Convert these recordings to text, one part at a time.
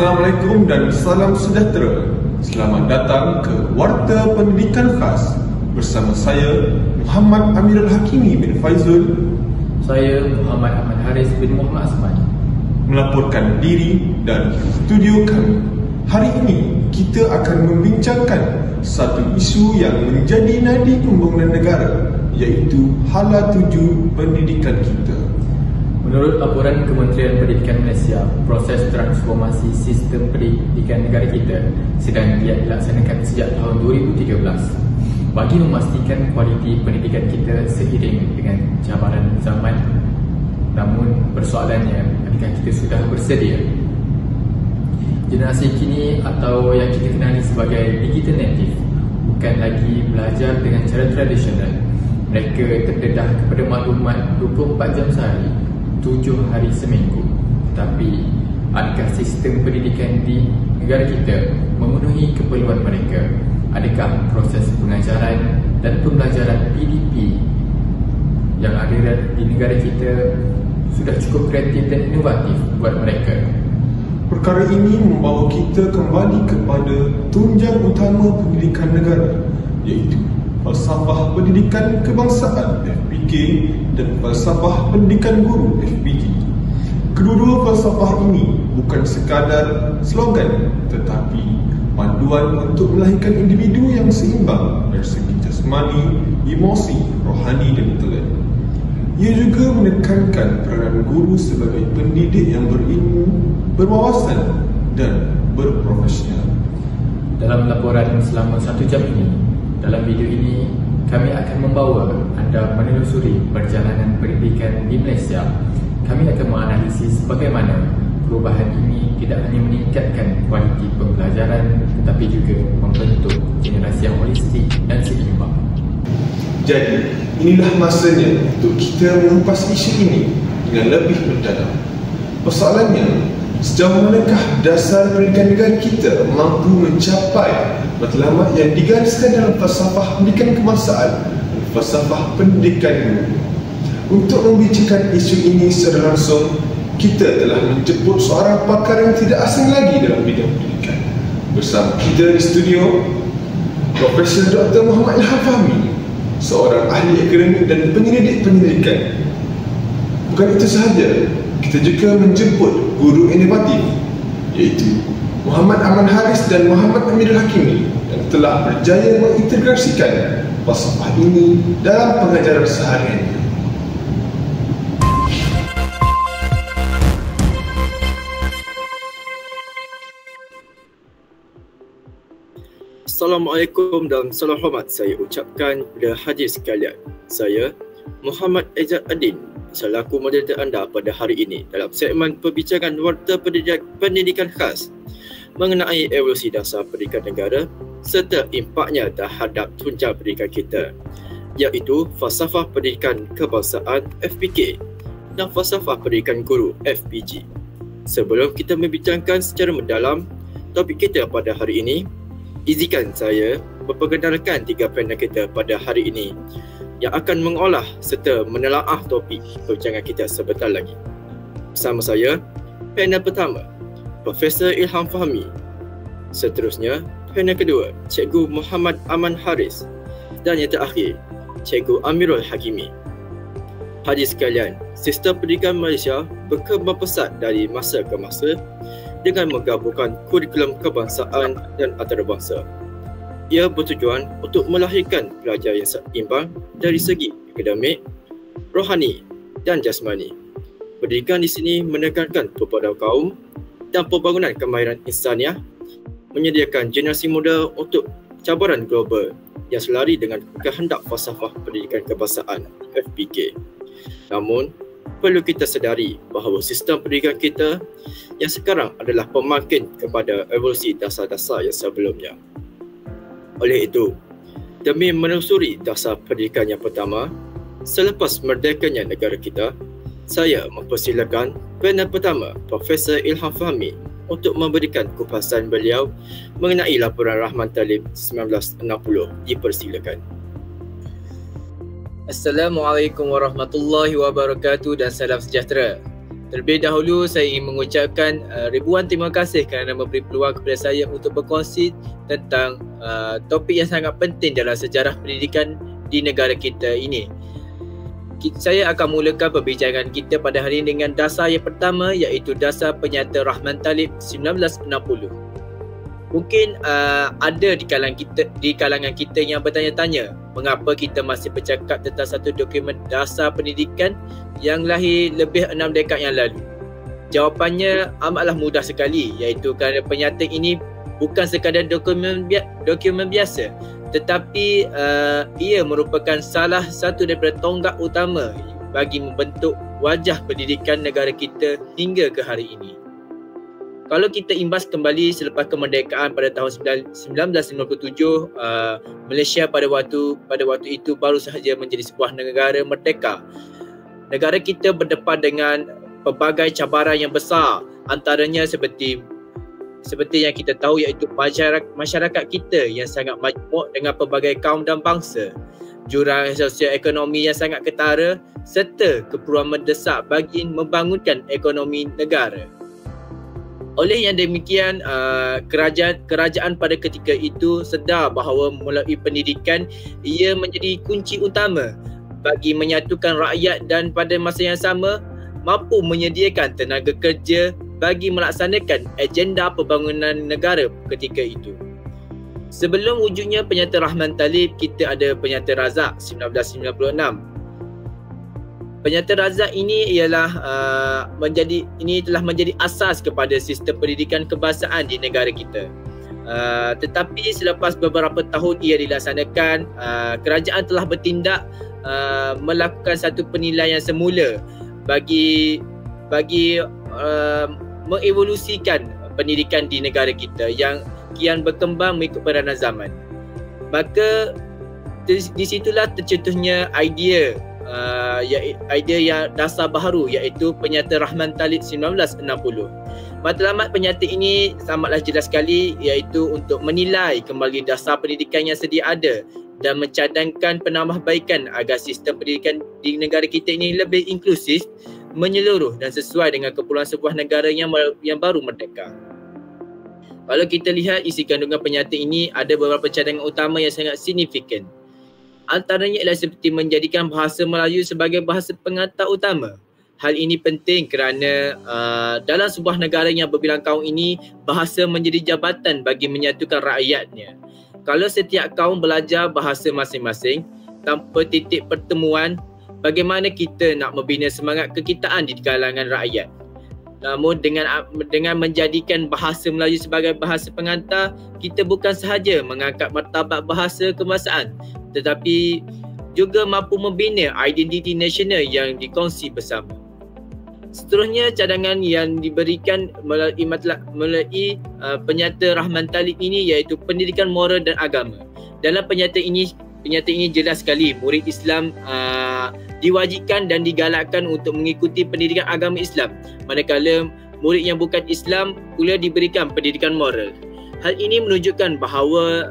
Assalamualaikum dan salam sejahtera. Selamat datang ke Warta Pendidikan Khas bersama saya Muhammad Amirul Hakimi bin Faizul. Saya Muhammad Ahmad Haris bin Muhammad Asmani melaporkan diri dari studio kami. Hari ini kita akan membincangkan satu isu yang menjadi nadi pembangunan negara, iaitu hala tuju pendidikan kita. Menurut laporan Kementerian Pendidikan Malaysia, proses transformasi sistem pendidikan negara kita sedang dilaksanakan sejak tahun 2013 bagi memastikan kualiti pendidikan kita seiring dengan cabaran zaman. Namun persoalannya, adakah kita sudah bersedia? Generasi kini atau yang kita kenali sebagai digital native bukan lagi belajar dengan cara tradisional. Mereka terdedah kepada maklumat 24 jam sehari, 7 hari seminggu. Tetapi adakah sistem pendidikan di negara kita memenuhi keperluan mereka? Adakah proses pengajaran dan pembelajaran PDP yang ada di negara kita sudah cukup kreatif dan inovatif buat mereka? Perkara ini membawa kita kembali kepada tunjang utama pendidikan negara, iaitu Falsafah Pendidikan Kebangsaan (FPK) dan Falsafah Pendidikan Guru (FPG). Kedua-dua falsafah ini bukan sekadar slogan, tetapi panduan untuk melahirkan individu yang seimbang dari segi jasmani, emosi, rohani dan intelek. Ia juga menekankan peranan guru sebagai pendidik yang berilmu, berwawasan dan berprofesional. Dalam laporan selama 1 jam ini, dalam video ini, kami akan membawa anda menelusuri perjalanan pendidikan di Malaysia. Kami akan menganalisis bagaimana perubahan ini tidak hanya meningkatkan kualiti pembelajaran tetapi juga membentuk generasi yang holistik dan seimbang. Jadi, inilah masanya untuk kita mengupas isu ini dengan lebih mendalam. Persoalannya, sejauh manakah dasar pendidikan negara kita mampu mencapai matlamat yang digariskan dalam falsafah pendidikan kebangsaan dan falsafah pendidikan guru? Untuk membicarakan isu ini secara langsung, kita telah menjemput seorang pakar yang tidak asing lagi dalam bidang pendidikan. Bersama kita di studio, Profesor Dr. Muhammad Ilham Fahmi, seorang ahli akademik dan penyelidik pendidikan. Bukan itu sahaja, kita juga menjemput guru inovatif, iaitu Muhammad Ahmad Haris dan Muhammad Amirul Hakimi yang telah berjaya mengintegrasikan falsafah ini dalam pengajaran seharian. Assalamualaikum dan salam hormat saya ucapkan kepada hadir sekalian. Saya Muhammad Aizat Adin selaku moderator anda pada hari ini dalam segmen perbincangan Warta Pendidikan Khas mengenai evolusi dasar pendidikan negara serta impaknya terhadap tunjang pendidikan kita, iaitu Falsafah Pendidikan Kebangsaan (FPK) dan Falsafah Pendidikan Guru (FPG). Sebelum kita membincangkan secara mendalam topik kita pada hari ini, izinkan saya memperkenalkan 3 panel kita pada hari ini yang akan mengolah serta menelaah topik perbincangan kita sebentar lagi. Bersama saya, panel pertama, Profesor Ilham Fahmi. Seterusnya, panel kedua, Cikgu Muhammad Aman Haris. Dan yang terakhir, Cikgu Amirul Hakimi. Hadir sekalian, sistem pendidikan Malaysia berkembang pesat dari masa ke masa dengan menggabungkan kurikulum kebangsaan dan antarabangsa. Ia bertujuan untuk melahirkan pelajar yang seimbang dari segi akademik, rohani dan jasmani. Pendidikan di sini menekankan perbadanan kaum dan pembangunan kemahiran insaniah, menyediakan generasi muda untuk cabaran global yang selari dengan kehendak falsafah pendidikan kebangsaan (FPK). Namun, perlu kita sedari bahawa sistem pendidikan kita yang sekarang adalah pemakin kepada evolusi dasar-dasar yang sebelumnya. Oleh itu, demi menelusuri dasar pendidikan yang pertama, selepas merdekanya negara kita, saya mempersilakan panel pertama, Profesor Ilham Fahmi, untuk memberikan kupasan beliau mengenai laporan Rahman Talib 1960. Dipersilakan. Assalamualaikum warahmatullahi wabarakatuh dan salam sejahtera. Terlebih dahulu saya ingin mengucapkan ribuan terima kasih kerana memberi peluang kepada saya untuk berkongsi tentang topik yang sangat penting dalam sejarah pendidikan di negara kita ini. Saya akan mulakan perbincangan kita pada hari ini dengan dasar yang pertama, iaitu dasar Penyata Rahman Talib 1960. Mungkin ada di kalangan kita yang bertanya-tanya mengapa kita masih bercakap tentang satu dokumen dasar pendidikan yang lahir lebih 6 dekad yang lalu. Jawapannya amatlah mudah sekali, iaitu kerana penyata ini bukan sekadar dokumen biasa, tetapi ia merupakan salah satu daripada tonggak utama bagi membentuk wajah pendidikan negara kita hingga ke hari ini. Kalau kita imbas kembali selepas kemerdekaan pada tahun 1957, Malaysia pada waktu itu baru sahaja menjadi sebuah negara merdeka. Negara kita berdepan dengan pelbagai cabaran yang besar, antaranya seperti yang kita tahu, iaitu masyarakat kita yang sangat majmuk dengan pelbagai kaum dan bangsa, jurang sosioekonomi yang sangat ketara, serta keperluan mendesak bagi membangunkan ekonomi negara. Oleh yang demikian, kerajaan pada ketika itu sedar bahawa melalui pendidikan ia menjadi kunci utama bagi menyatukan rakyat dan pada masa yang sama mampu menyediakan tenaga kerja bagi melaksanakan agenda pembangunan negara ketika itu. Sebelum wujudnya Penyata Rahman Talib, kita ada Penyata Razak 1996. Penyata Razak ini telah menjadi asas kepada sistem pendidikan kebangsaan di negara kita. Tetapi selepas beberapa tahun ia dilaksanakan, kerajaan telah bertindak melakukan satu penilaian semula bagi mengevolusikan pendidikan di negara kita yang kian berkembang mengikut peranan zaman. Maka di situlah tercetusnya idea yang dasar baharu, iaitu Penyata Rahman Talib 1960. Matlamat penyata ini sangatlah jelas sekali, iaitu untuk menilai kembali dasar pendidikan yang sedia ada dan mencadangkan penambahbaikan agar sistem pendidikan di negara kita ini lebih inklusif, menyeluruh dan sesuai dengan keperluan sebuah negara yang baru merdeka. Kalau kita lihat isi kandungan penyata ini, ada beberapa cadangan utama yang sangat signifikan. Antaranya ialah seperti menjadikan bahasa Melayu sebagai bahasa pengantar utama. Hal ini penting kerana dalam sebuah negara yang berbilang kaum ini, bahasa menjadi jabatan bagi menyatukan rakyatnya. Kalau setiap kaum belajar bahasa masing-masing tanpa titik pertemuan, bagaimana kita nak membina semangat kekitaan di kalangan rakyat? Namun dengan menjadikan bahasa Melayu sebagai bahasa pengantar, kita bukan sahaja mengangkat martabat bahasa kebangsaan, tetapi juga mampu membina identiti nasional yang dikongsi bersama. Seterusnya, cadangan yang diberikan melalui Penyata Rahman Talib ini, iaitu pendidikan moral dan agama. Dalam penyata ini jelas sekali murid Islam diwajibkan dan digalakkan untuk mengikuti pendidikan agama Islam, manakala murid yang bukan Islam pula diberikan pendidikan moral. Hal ini menunjukkan bahawa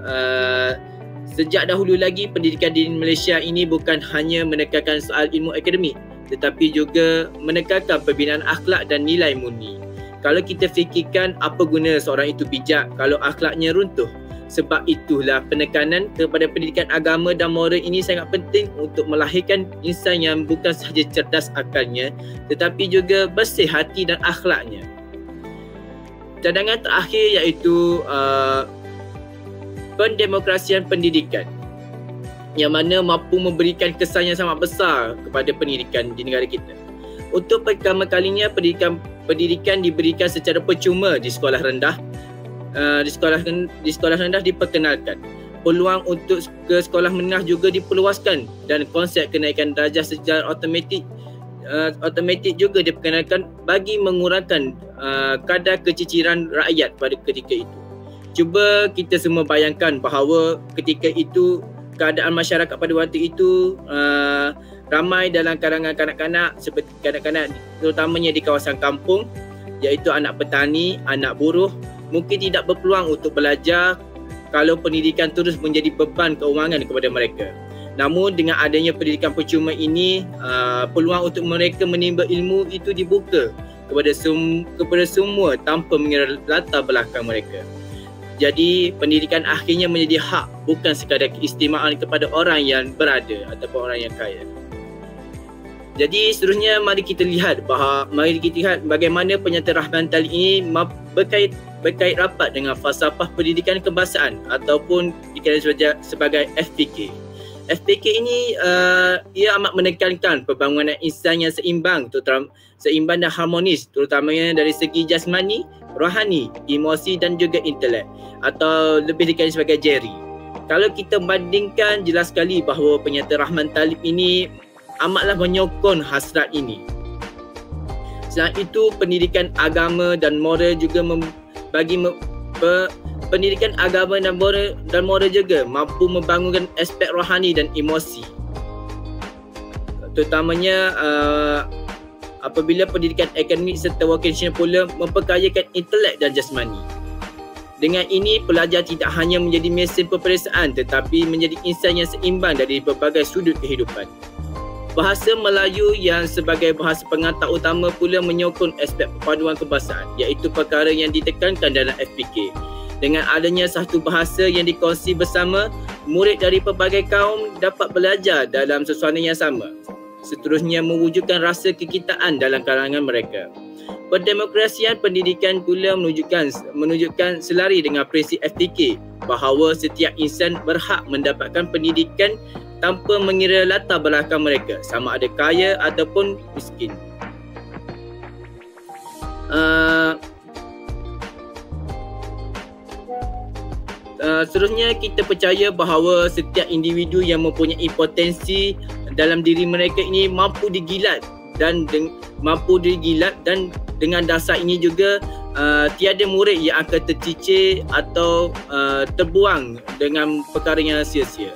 sejak dahulu lagi pendidikan di Malaysia ini bukan hanya menekankan soal ilmu akademik, tetapi juga menekankan pembinaan akhlak dan nilai murni. Kalau kita fikirkan, apa guna seorang itu bijak kalau akhlaknya runtuh? Sebab itulah penekanan kepada pendidikan agama dan moral ini sangat penting untuk melahirkan insan yang bukan sahaja cerdas akalnya, tetapi juga bersih hati dan akhlaknya. Cadangan terakhir iaitu pendemokrasian pendidikan, yang mana mampu memberikan kesan yang sangat besar kepada pendidikan di negara kita. Untuk pertama kalinya pendidikan diberikan secara percuma di sekolah rendah. Di sekolah rendah diperkenalkan. Peluang untuk ke sekolah menengah juga diperluaskan dan konsep kenaikan darjah secara automatik juga diperkenalkan bagi mengurangkan kadar keciciran rakyat pada ketika itu. Cuba kita semua bayangkan bahawa ketika itu keadaan masyarakat pada waktu itu ramai dalam kalangan kanak-kanak, seperti kanak-kanak terutamanya di kawasan kampung, iaitu anak petani, anak buruh, mungkin tidak berpeluang untuk belajar kalau pendidikan terus menjadi beban keuangan kepada mereka. Namun dengan adanya pendidikan percuma ini, peluang untuk mereka menimba ilmu itu dibuka kepada semua tanpa mengira latar belakang mereka. Jadi pendidikan akhirnya menjadi hak, bukan sekadar keistimewaan kepada orang yang berada ataupun orang yang kaya. Jadi seterusnya mari kita lihat bagaimana penyata Rahman Talib ini berkait rapat dengan falsafah pendidikan kebangsaan ataupun dikenali sebagai FPK. FPK ini ia amat menekankan pembangunan insan yang seimbang dan harmonis, terutamanya dari segi jasmani, rohani, emosi dan juga intelek, atau lebih dikenali sebagai Jerry. Kalau kita bandingkan, jelas sekali bahawa penyata Rahman Talib ini amatlah menyokong hasrat ini. Selain itu, pendidikan agama dan moral juga pendidikan agama dan moral juga mampu membangunkan aspek rohani dan emosi. Terutamanya apabila pendidikan akademik serta vocational pula memperkayakan intelek dan jasmani. Dengan ini, pelajar tidak hanya menjadi mesin peperiksaan tetapi menjadi insan yang seimbang dari berbagai sudut kehidupan. Bahasa Melayu yang sebagai bahasa pengantar utama pula menyokong aspek perpaduan kebangsaan, iaitu perkara yang ditekankan dalam FPK. Dengan adanya satu bahasa yang dikongsi bersama, murid dari pelbagai kaum dapat belajar dalam suasana yang sama. Seterusnya mewujudkan rasa kekitaan dalam kalangan mereka. Perdemokrasian pendidikan pula menunjukkan selari dengan prinsip FPK bahawa setiap insan berhak mendapatkan pendidikan tanpa mengira latar belakang mereka, sama ada kaya ataupun miskin. Seterusnya, kita percaya bahawa setiap individu yang mempunyai potensi dalam diri mereka ini mampu digilat dan dengan dasar ini juga tiada murid yang akan tercicir atau terbuang dengan perkara yang sia-sia.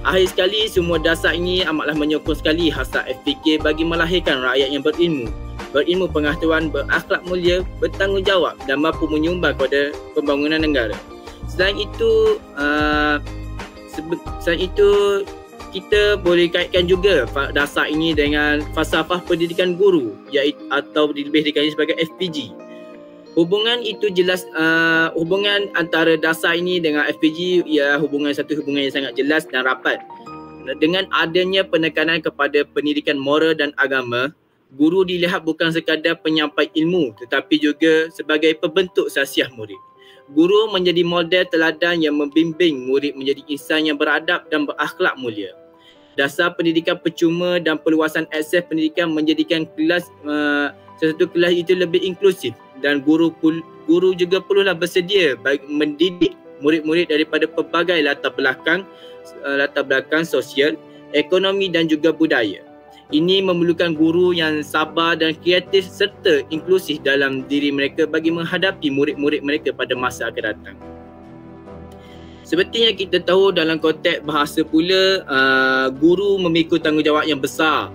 Akhir sekali, semua dasar ini amatlah menyokong sekali hasrat FPK bagi melahirkan rakyat yang berilmu pengetahuan, berakhlak mulia, bertanggungjawab dan mampu menyumbang kepada pembangunan negara. Selain itu, kita boleh kaitkan juga dasar ini dengan falsafah pendidikan guru, iaitu atau lebih dikenali sebagai FPG. Hubungan itu jelas, hubungan antara dasar ini dengan FPG ialah satu hubungan yang sangat jelas dan rapat. Dengan adanya penekanan kepada pendidikan moral dan agama, guru dilihat bukan sekadar penyampai ilmu tetapi juga sebagai pembentuk sasiah murid. Guru menjadi model teladan yang membimbing murid menjadi insan yang beradab dan berakhlak mulia. Dasar pendidikan percuma dan perluasan akses pendidikan menjadikan sesuatu kelas itu lebih inklusif, dan guru juga perlulah bersedia bagi mendidik murid-murid daripada pelbagai latar belakang sosial, ekonomi dan juga budaya. Ini memerlukan guru yang sabar dan kreatif serta inklusif dalam diri mereka bagi menghadapi murid-murid mereka pada masa akan datang. Seperti yang kita tahu, dalam konteks bahasa pula, guru memikul tanggungjawab yang besar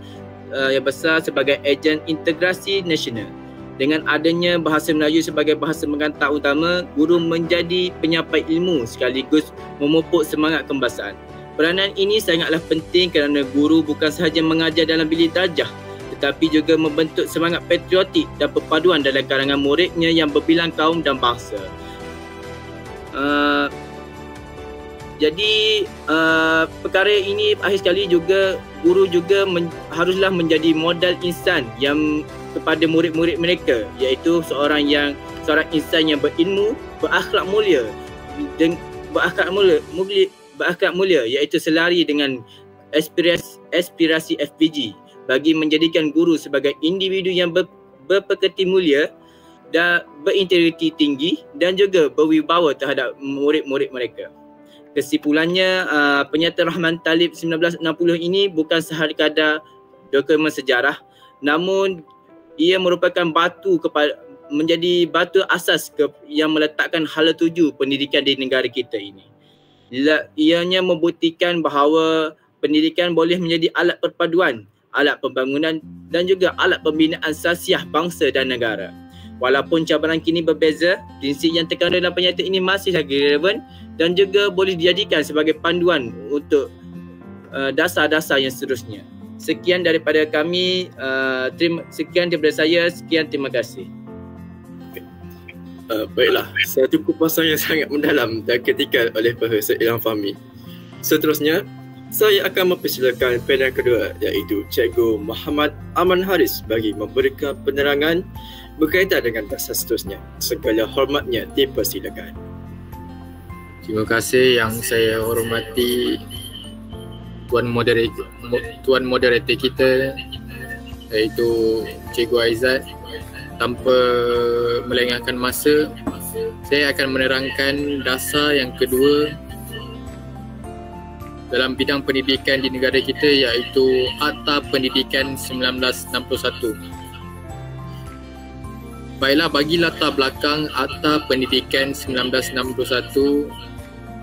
sebagai ejen integrasi nasional. Dengan adanya bahasa Melayu sebagai bahasa pengantar utama, guru menjadi penyampai ilmu sekaligus memupuk semangat kebangsaan. Peranan ini sangatlah penting kerana guru bukan sahaja mengajar dalam bilik darjah tetapi juga membentuk semangat patriotik dan perpaduan dalam kalangan muridnya yang berbilang kaum dan bangsa. Jadi perkara ini akhir sekali juga guru juga haruslah menjadi modal insan yang kepada murid-murid mereka, iaitu seorang insan yang berilmu, berakhlak mulia iaitu selari dengan aspirasi FPG bagi menjadikan guru sebagai individu yang berpekerti mulia dan berintegriti tinggi dan juga berwibawa terhadap murid-murid mereka. Kesimpulannya, penyata Rahman Talib 1960 ini bukan sekadar dokumen sejarah, namun ia merupakan menjadi batu asas yang meletakkan hala tuju pendidikan di negara kita ini. Ianya membuktikan bahawa pendidikan boleh menjadi alat perpaduan, alat pembangunan dan juga alat pembinaan sasiah bangsa dan negara. Walaupun cabaran kini berbeza, prinsip yang terkandung dalam penyata ini masih lagi relevan dan juga boleh dijadikan sebagai panduan untuk dasar-dasar yang seterusnya. Sekian daripada kami. Sekian daripada saya. Sekian, terima kasih. Baiklah, satu kupasan yang sangat mendalam dan ketikal oleh Profesor Ilham Fahmi. Seterusnya, saya akan mempersilakan panel kedua, iaitu Cikgu Muhammad Aman Haris bagi memberikan penerangan berkaitan dengan dasar seterusnya. Segala hormatnya dipersilakan. Terima kasih yang saya hormati Tuan Moderator kita, iaitu Cikgu Aizat. Tanpa melengahkan masa, saya akan menerangkan dasar yang kedua dalam bidang pendidikan di negara kita, iaitu Akta Pendidikan 1961. Baiklah, bagi latar belakang Akta Pendidikan 1961,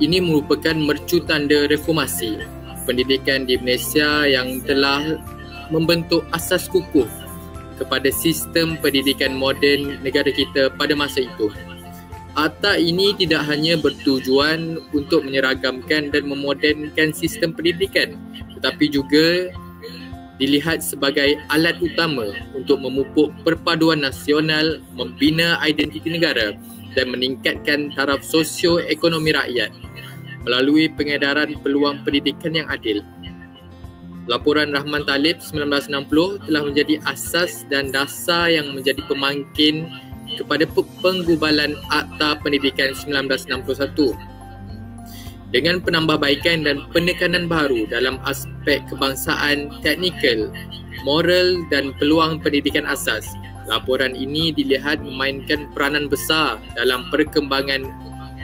ini merupakan mercu tanda reformasi pendidikan di Malaysia yang telah membentuk asas kukuh kepada sistem pendidikan moden negara kita pada masa itu. Akta ini tidak hanya bertujuan untuk menyeragamkan dan memodernkan sistem pendidikan, tetapi juga dilihat sebagai alat utama untuk memupuk perpaduan nasional, membina identiti negara dan meningkatkan taraf sosioekonomi rakyat melalui pengedaran peluang pendidikan yang adil. Laporan Rahman Talib 1960 telah menjadi asas dan dasar yang menjadi pemangkin kepada penggubalan Akta Pendidikan 1961 dengan penambahbaikan dan penekanan baru dalam aspek kebangsaan, teknikal, moral dan peluang pendidikan asas. Laporan ini dilihat memainkan peranan besar dalam perkembangan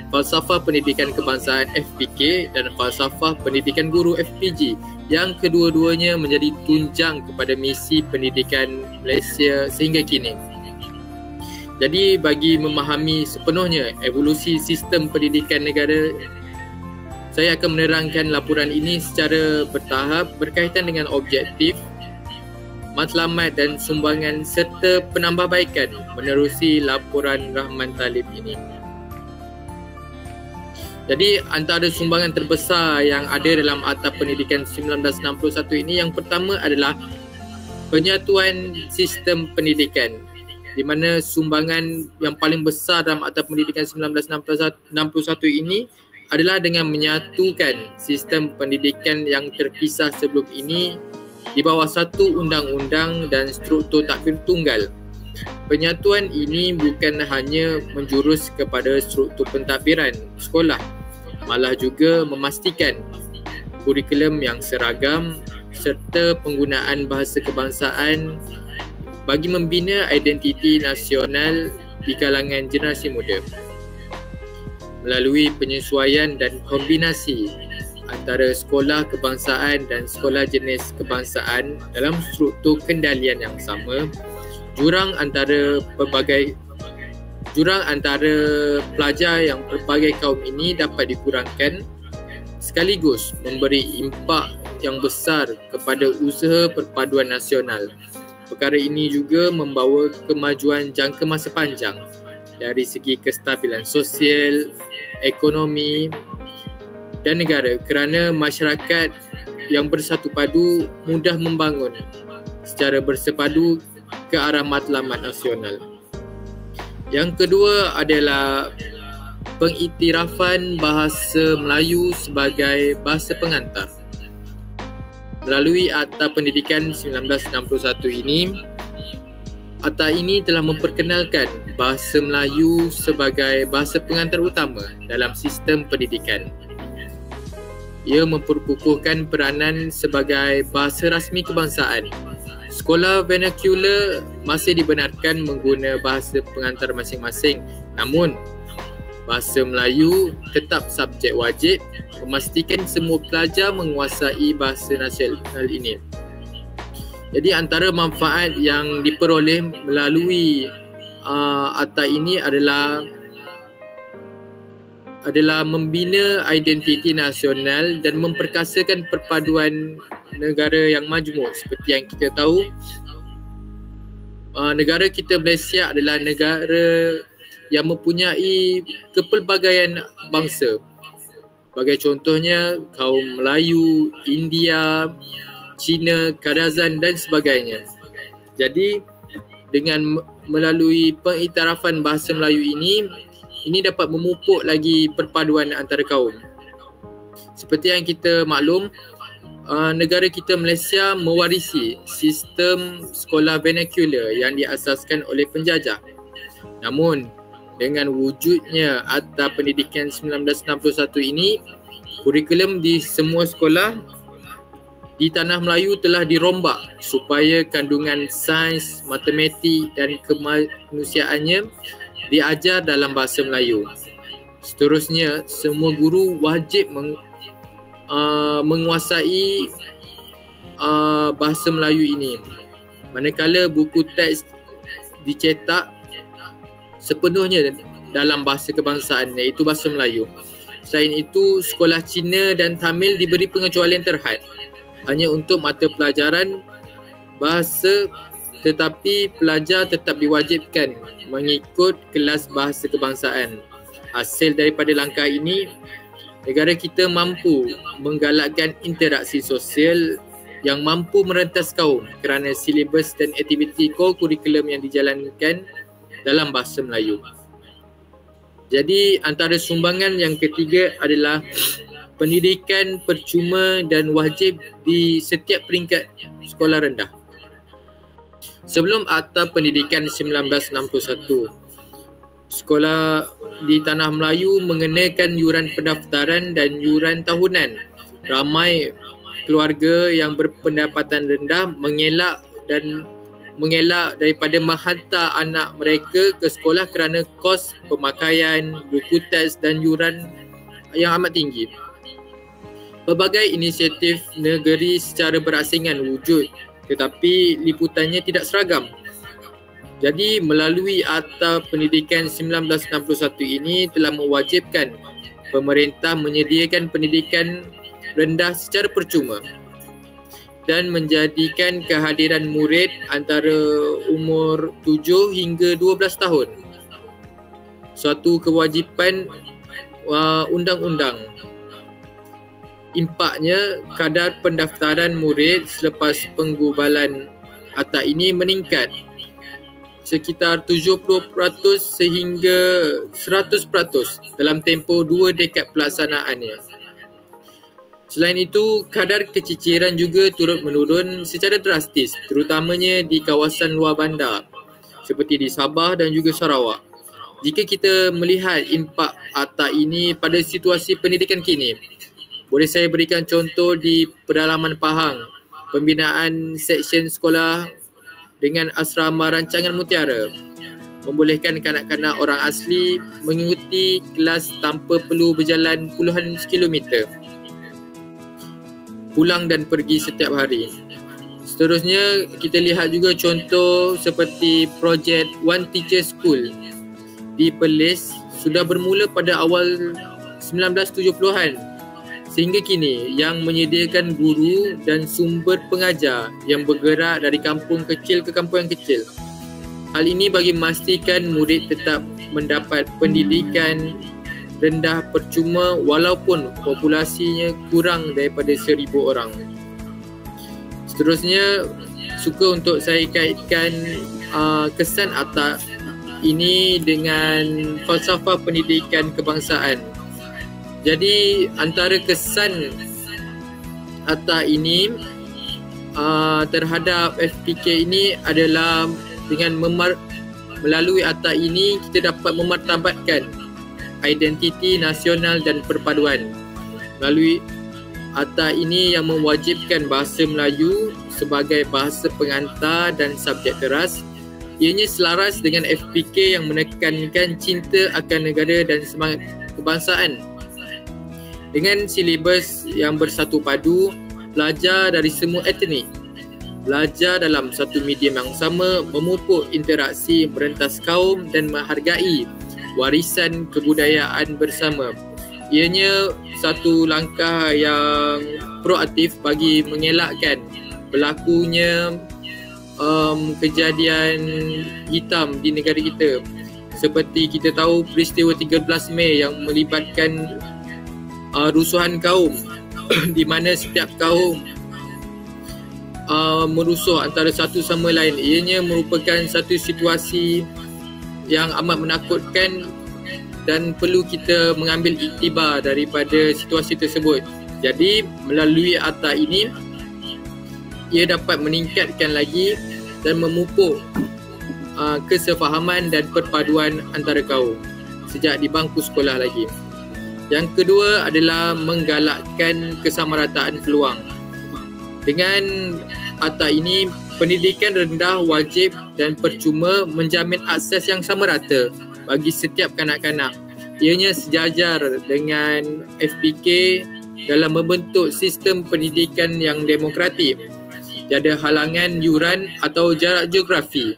falsafah pendidikan kebangsaan FPK dan falsafah pendidikan guru FPG, yang kedua-duanya menjadi tunjang kepada misi pendidikan Malaysia sehingga kini. Jadi bagi memahami sepenuhnya evolusi sistem pendidikan negara, saya akan menerangkan laporan ini secara bertahap berkaitan dengan objektif, matlamat dan sumbangan serta penambahbaikan menerusi laporan Rahman Talib ini. Jadi antara sumbangan terbesar yang ada dalam Akta Pendidikan 1961 ini, yang pertama adalah penyatuan sistem pendidikan, di mana sumbangan yang paling besar dalam Akta Pendidikan 1961 ini adalah dengan menyatukan sistem pendidikan yang terpisah sebelum ini di bawah satu undang-undang dan struktur takbir tunggal. Penyatuan ini bukan hanya menjurus kepada struktur pentadbiran sekolah, malah juga memastikan kurikulum yang seragam serta penggunaan bahasa kebangsaan bagi membina identiti nasional di kalangan generasi muda melalui penyesuaian dan kombinasi antara sekolah kebangsaan dan sekolah jenis kebangsaan dalam struktur kendalian yang sama. Jurang antara pelajar yang pelbagai kaum ini dapat dikurangkan, sekaligus memberi impak yang besar kepada usaha perpaduan nasional. Perkara ini juga membawa kemajuan jangka masa panjang dari segi kestabilan sosial, ekonomi dan negara, kerana masyarakat yang bersatu padu mudah membangun secara bersepadu ke arah matlamat nasional. Yang kedua adalah pengiktirafan bahasa Melayu sebagai bahasa pengantar. Melalui Akta Pendidikan 1961 ini, Akta ini telah memperkenalkan bahasa Melayu sebagai bahasa pengantar utama dalam sistem pendidikan. Ia memperkukuhkan peranan sebagai bahasa rasmi kebangsaan. Sekolah vernacular masih dibenarkan mengguna bahasa pengantar masing-masing, namun bahasa Melayu tetap subjek wajib, memastikan semua pelajar menguasai bahasa nasional ini. Jadi antara manfaat yang diperoleh melalui Akta ini adalah membina identiti nasional dan memperkasakan perpaduan negara yang majmuk. Seperti yang kita tahu, negara kita Malaysia adalah negara yang mempunyai kepelbagaian bangsa. Sebagai contohnya, kaum Melayu, India, Cina, Kadazan dan sebagainya. Jadi dengan melalui pengiktirafan bahasa Melayu ini dapat memupuk lagi perpaduan antara kaum. Seperti yang kita maklum, negara kita Malaysia mewarisi sistem sekolah vernacular yang diasaskan oleh penjajah. Namun dengan wujudnya Akta Pendidikan 1961 ini, kurikulum di semua sekolah di tanah Melayu telah dirombak supaya kandungan sains, matematik dan kemanusiaannya diajar dalam bahasa Melayu. Seterusnya, semua guru wajib menguasai bahasa Melayu ini. Manakala buku teks dicetak sepenuhnya dalam bahasa kebangsaan, iaitu bahasa Melayu. Selain itu, sekolah Cina dan Tamil diberi pengecualian terhad hanya untuk mata pelajaran bahasa, tetapi pelajar tetap diwajibkan mengikut kelas bahasa kebangsaan. Hasil daripada langkah ini, negara kita mampu menggalakkan interaksi sosial yang mampu merentas kaum kerana silibus dan aktiviti core kurikulum yang dijalankan dalam bahasa Melayu. Jadi antara sumbangan yang ketiga adalah pendidikan percuma dan wajib di setiap peringkat sekolah rendah. Sebelum Akta Pendidikan 1961, sekolah di tanah Melayu mengenakan yuran pendaftaran dan yuran tahunan. Ramai keluarga yang berpendapatan rendah mengelak daripada menghantar anak mereka ke sekolah kerana kos pemakaian, buku teks dan yuran yang amat tinggi. Pelbagai inisiatif negeri secara berasingan wujud, tetapi liputannya tidak seragam. Jadi melalui Akta Pendidikan 1961 ini telah mewajibkan pemerintah menyediakan pendidikan rendah secara percuma dan menjadikan kehadiran murid antara umur 7 hingga 12 tahun suatu kewajipan undang-undang. Impaknya, kadar pendaftaran murid selepas penggubalan akta ini meningkat sekitar 70% sehingga 100% dalam tempoh 2 dekad pelaksanaannya. Selain itu, kadar keciciran juga turut menurun secara drastis, terutamanya di kawasan luar bandar seperti di Sabah dan juga Sarawak. Jika kita melihat impak akta ini pada situasi pendidikan kini, boleh saya berikan contoh di pedalaman Pahang, pembinaan seksyen sekolah dengan asrama rancangan mutiara membolehkan kanak-kanak orang asli mengikuti kelas tanpa perlu berjalan puluhan kilometer, pulang dan pergi setiap hari. Seterusnya, kita lihat juga contoh seperti projek One Teacher School di Perlis sudah bermula pada awal 1970-an sehingga kini yang menyediakan guru dan sumber pengajar yang bergerak dari kampung kecil ke kampung yang kecil. Hal ini bagi memastikan murid tetap mendapat pendidikan rendah percuma walaupun populasinya kurang daripada 1,000 orang. Seterusnya, suka untuk saya kaitkan kesan akta ini dengan falsafah pendidikan kebangsaan. Jadi antara kesan akta ini terhadap FPK ini adalah dengan melalui akta ini kita dapat memartabatkan identiti nasional dan perpaduan. Melalui akta ini yang mewajibkan bahasa Melayu sebagai bahasa pengantar dan subjek teras, ianya selaras dengan FPK yang menekankan cinta akan negara dan semangat kebangsaan. Dengan silibus yang bersatu padu, pelajar dari semua etnik belajar dalam satu medium yang sama, memupuk interaksi merentas kaum dan menghargai warisan kebudayaan bersama. Ianya satu langkah yang proaktif bagi mengelakkan berlakunya kejadian hitam di negara kita. Seperti kita tahu peristiwa 13 Mei yang melibatkan rusuhan kaum di mana setiap kaum merusuh antara satu sama lain. Ianya merupakan satu situasi yang amat menakutkan dan perlu kita mengambil iktibar daripada situasi tersebut. Jadi melalui akta ini, ia dapat meningkatkan lagi dan memupuk kesefahaman dan perpaduan antara kaum sejak di bangku sekolah lagi. Yang kedua adalah menggalakkan kesamarataan peluang. Dengan akta ini, pendidikan rendah, wajib dan percuma menjamin akses yang sama rata bagi setiap kanak-kanak. Ianya sejajar dengan FPK dalam membentuk sistem pendidikan yang demokratik, tiada halangan yuran atau jarak geografi.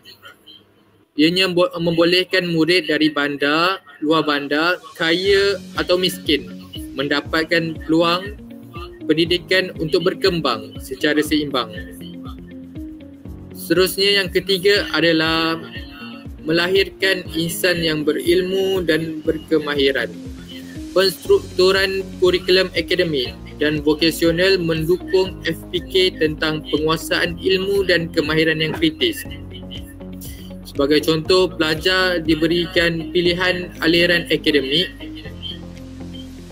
Ianya membolehkan murid dari bandar, luar bandar, kaya atau miskin mendapatkan peluang pendidikan untuk berkembang secara seimbang. Seterusnya, yang ketiga adalah melahirkan insan yang berilmu dan berkemahiran. Penstrukturan kurikulum akademik dan vokasional mendukung FPK tentang penguasaan ilmu dan kemahiran yang kritis. Sebagai contoh, pelajar diberikan pilihan aliran akademik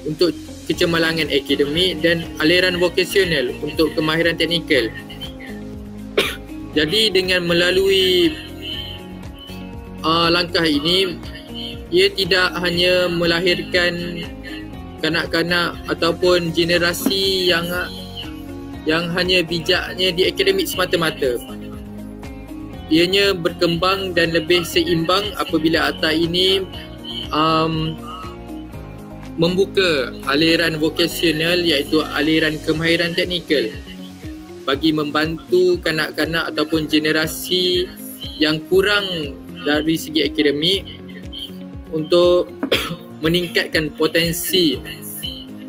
untuk kecemerlangan akademik dan aliran vokasional untuk kemahiran teknikal. Jadi dengan melalui langkah ini, ia tidak hanya melahirkan kanak-kanak ataupun generasi yang hanya bijaknya di akademik semata-mata. Ianya berkembang dan lebih seimbang apabila akta ini membuka aliran vokasional iaitu aliran kemahiran teknikal bagi membantu kanak-kanak ataupun generasi yang kurang dari segi akademik untuk meningkatkan potensi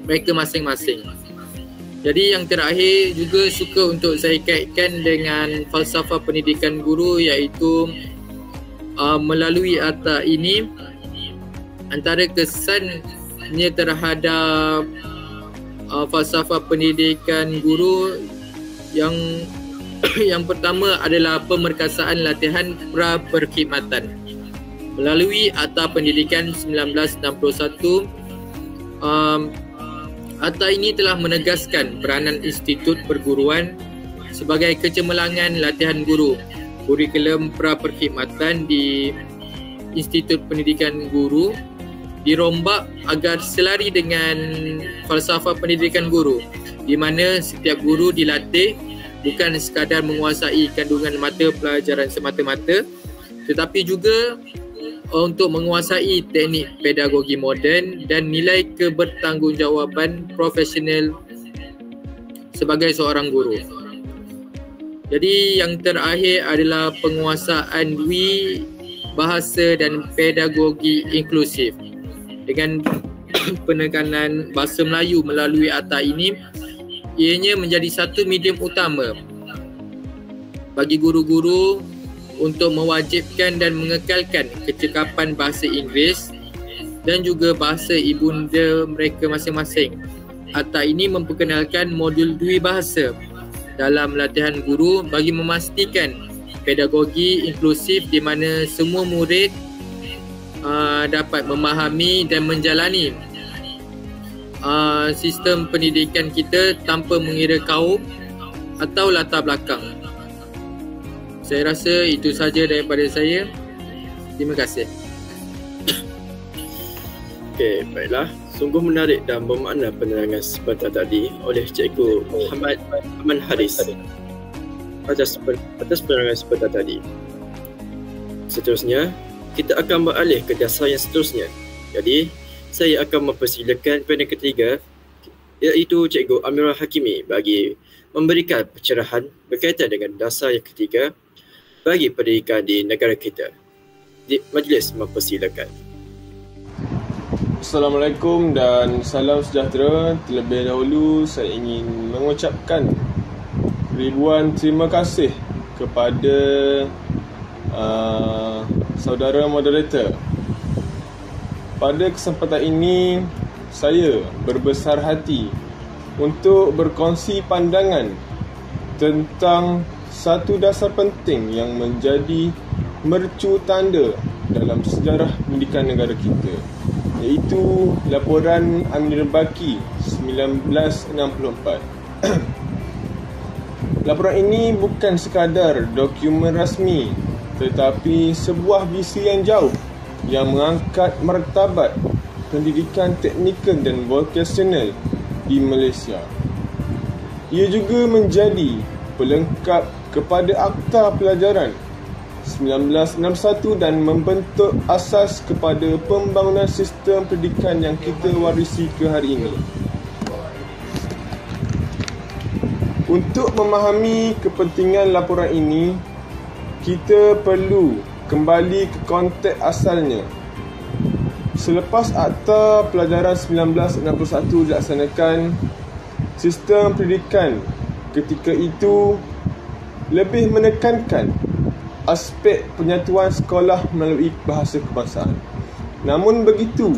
mereka masing-masing. Jadi yang terakhir juga suka untuk saya kaitkan dengan falsafah pendidikan guru, iaitu melalui akta ini antara kesannya terhadap falsafah pendidikan guru yang pertama adalah pemerkasaan latihan pra-perkhidmatan. Melalui Akta Pendidikan 1961, akta ini telah menegaskan peranan Institut Perguruan sebagai kecemerlangan latihan guru. Kurikulum pra-perkhidmatan di Institut Pendidikan Guru dirombak agar selari dengan falsafah pendidikan guru, di mana setiap guru dilatih bukan sekadar menguasai kandungan mata pelajaran semata-mata, tetapi juga untuk menguasai teknik pedagogi moden dan nilai kebertanggungjawaban profesional sebagai seorang guru. Jadi yang terakhir adalah penguasaan dwi, bahasa dan pedagogi inklusif. Dengan penekanan bahasa Melayu melalui akta ini, ianya menjadi satu medium utama bagi guru-guru untuk mewajibkan dan mengekalkan kecekapan bahasa Inggeris dan juga bahasa ibunda mereka masing-masing. Akta ini memperkenalkan modul dwi bahasa dalam latihan guru bagi memastikan pedagogi inklusif di mana semua murid dapat memahami dan menjalani sistem pendidikan kita tanpa mengira kaum atau latar belakang. Saya rasa itu saja daripada saya. Terima kasih. Okey, baiklah. Sungguh menarik dan bermakna penerangan sebentar tadi oleh Cikgu Muhammad Aman Haris atas penerangan sebentar tadi. Seterusnya, kita akan beralih ke dasar yang seterusnya. Jadi, saya akan mempersilakan panel ketiga, iaitu Cikgu Amirah Hakimi bagi memberikan pencerahan berkaitan dengan dasar yang ketiga bagi pendidikan di negara kita. Majlis mempersilakan. Assalamualaikum dan salam sejahtera. Terlebih dahulu saya ingin mengucapkan ribuan terima kasih kepada saudara moderator. Pada kesempatan ini, saya berbesar hati untuk berkongsi pandangan tentang satu dasar penting yang menjadi mercu tanda dalam sejarah pendidikan negara kita, iaitu Laporan Amir Baki 1964. Laporan ini bukan sekadar dokumen rasmi, tetapi sebuah visi yang jauh yang mengangkat martabat pendidikan teknikal dan vokasional di Malaysia. Ia juga menjadi pelengkap kepada Akta Pelajaran 1961 dan membentuk asas kepada pembangunan sistem pendidikan yang kita warisi ke hari ini. Untuk memahami kepentingan laporan ini, kita perlu kembali ke konteks asalnya. Selepas Akta Pelajaran 1961 dilaksanakan, sistem pendidikan ketika itu lebih menekankan aspek penyatuan sekolah melalui bahasa kebangsaan. Namun begitu,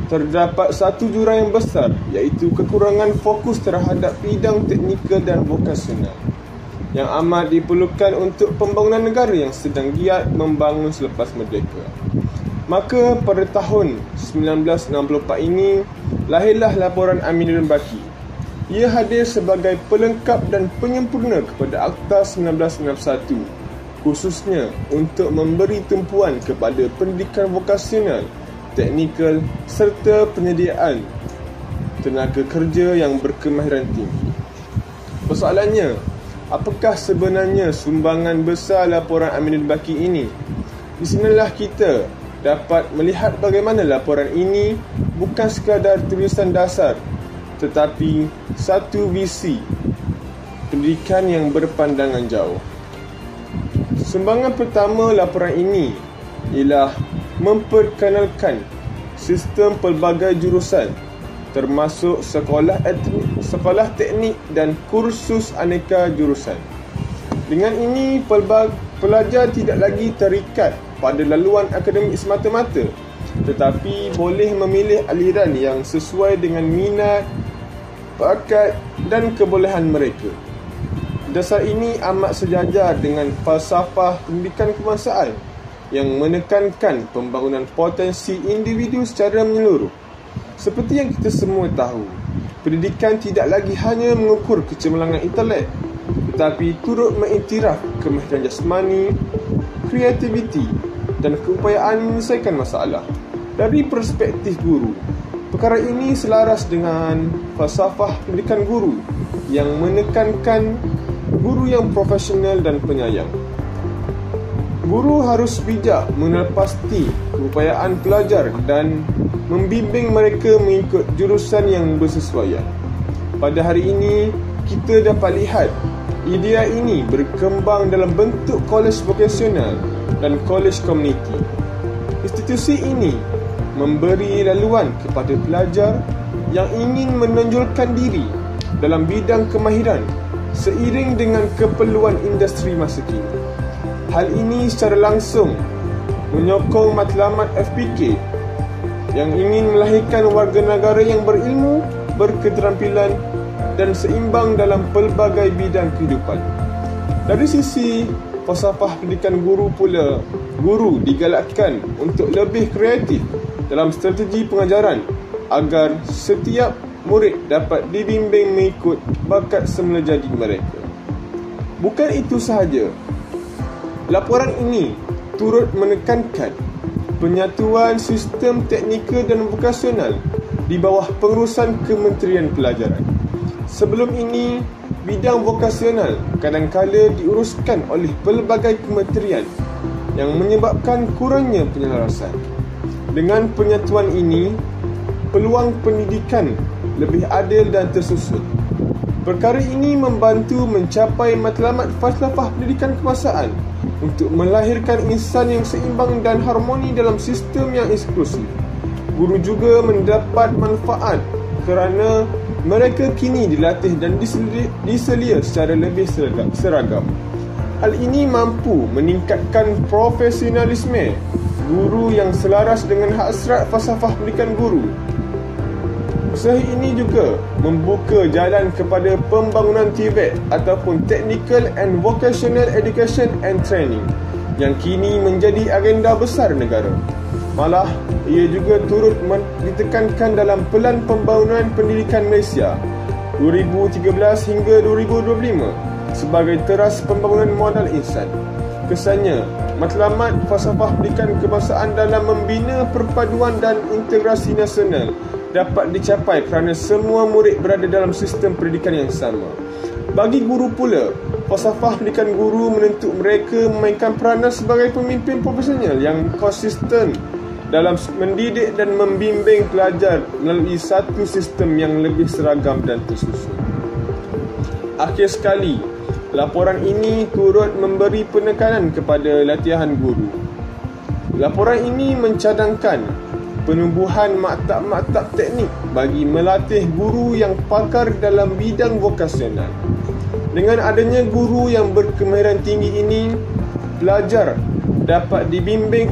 terdapat satu jurang yang besar, iaitu kekurangan fokus terhadap bidang teknikal dan vokasional yang amat diperlukan untuk pembangunan negara yang sedang giat membangun selepas merdeka. Maka pada tahun 1964 ini, lahirlah Laporan Amir Baki. Ia hadir sebagai pelengkap dan penyempurna kepada Akta 1961, khususnya untuk memberi tumpuan kepada pendidikan vokasional, teknikal serta penyediaan tenaga kerja yang berkemahiran tinggi. Persoalannya, apakah sebenarnya sumbangan besar Laporan Amir Baki ini? Di sinilah kita dapat melihat bagaimana laporan ini bukan sekadar tulisan dasar, tetapi satu visi pendidikan yang berpandangan jauh. Sumbangan pertama laporan ini ialah memperkenalkan sistem pelbagai jurusan, termasuk sekolah teknik dan kursus aneka jurusan. Dengan ini, pelajar tidak lagi terikat pada laluan akademik semata-mata, tetapi boleh memilih aliran yang sesuai dengan minat, bakat dan kebolehan mereka. Dasar ini amat sejajar dengan falsafah pendidikan kebangsaan yang menekankan pembangunan potensi individu secara menyeluruh. Seperti yang kita semua tahu, pendidikan tidak lagi hanya mengukur kecemerlangan intelek, tetapi turut mengiktiraf kemahiran jasmani, kreativiti dan keupayaan menyelesaikan masalah. Dari perspektif guru, perkara ini selaras dengan falsafah pendidikan guru yang menekankan guru yang profesional dan penyayang. Guru harus bijak mengenal pasti keupayaan pelajar dan membimbing mereka mengikut jurusan yang bersesuaian. Pada hari ini, kita dapat lihat idea ini berkembang dalam bentuk kolej vokasional dan kolej komuniti. Institusi ini memberi laluan kepada pelajar yang ingin menonjolkan diri dalam bidang kemahiran seiring dengan keperluan industri masa kini. Hal ini secara langsung menyokong matlamat FPK yang ingin melahirkan warga negara yang berilmu, berketerampilan dan seimbang dalam pelbagai bidang kehidupan. Dari sisi falsafah pendidikan guru pula, guru digalakkan untuk lebih kreatif dalam strategi pengajaran agar setiap murid dapat dibimbing mengikut bakat semula jadi mereka. Bukan itu sahaja, laporan ini turut menekankan penyatuan sistem teknikal dan vokasional di bawah pengurusan Kementerian Pelajaran. Sebelum ini, bidang vokasional kadang-kala diuruskan oleh pelbagai kementerian yang menyebabkan kurangnya penyelarasan. Dengan penyatuan ini, peluang pendidikan lebih adil dan tersusun. Perkara ini membantu mencapai matlamat falsafah pendidikan kebangsaan untuk melahirkan insan yang seimbang dan harmoni dalam sistem yang inklusif. Guru juga mendapat manfaat kerana mereka kini dilatih dan diselia secara lebih seragam. Hal ini mampu meningkatkan profesionalisme guru yang selaras dengan hasrat falsafah pendidikan guru. Usaha ini juga membuka jalan kepada pembangunan TVET ataupun Technical and Vocational Education and Training yang kini menjadi agenda besar negara. Malah, ia juga turut ditekankan dalam Pelan Pembangunan Pendidikan Malaysia 2013 hingga 2025 sebagai teras pembangunan modal insan. Kesannya, matlamat falsafah pendidikan kebangsaan dalam membina perpaduan dan integrasi nasional dapat dicapai kerana semua murid berada dalam sistem pendidikan yang sama. Bagi guru pula, falsafah pendidikan guru menuntut mereka memainkan peranan sebagai pemimpin profesional yang konsisten dalam mendidik dan membimbing pelajar melalui satu sistem yang lebih seragam dan tersusun. Akhir sekali, laporan ini turut memberi penekanan kepada latihan guru. Laporan ini mencadangkan penumbuhan maktab-maktab teknik bagi melatih guru yang pakar dalam bidang vokasional. Dengan adanya guru yang berkemahiran tinggi ini, pelajar dapat dibimbing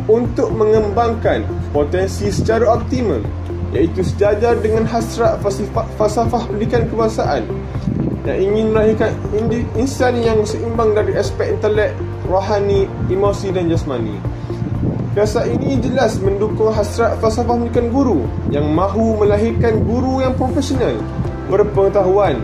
untuk mengembangkan potensi secara optimum, iaitu sejajar dengan hasrat falsafah pendidikan kebangsaan yang ingin melahirkan insan yang seimbang dari aspek intelek, rohani, emosi dan jasmani. Dasar ini jelas mendukung hasrat falsafah pendidikan guru yang mahu melahirkan guru yang profesional, berpengetahuan,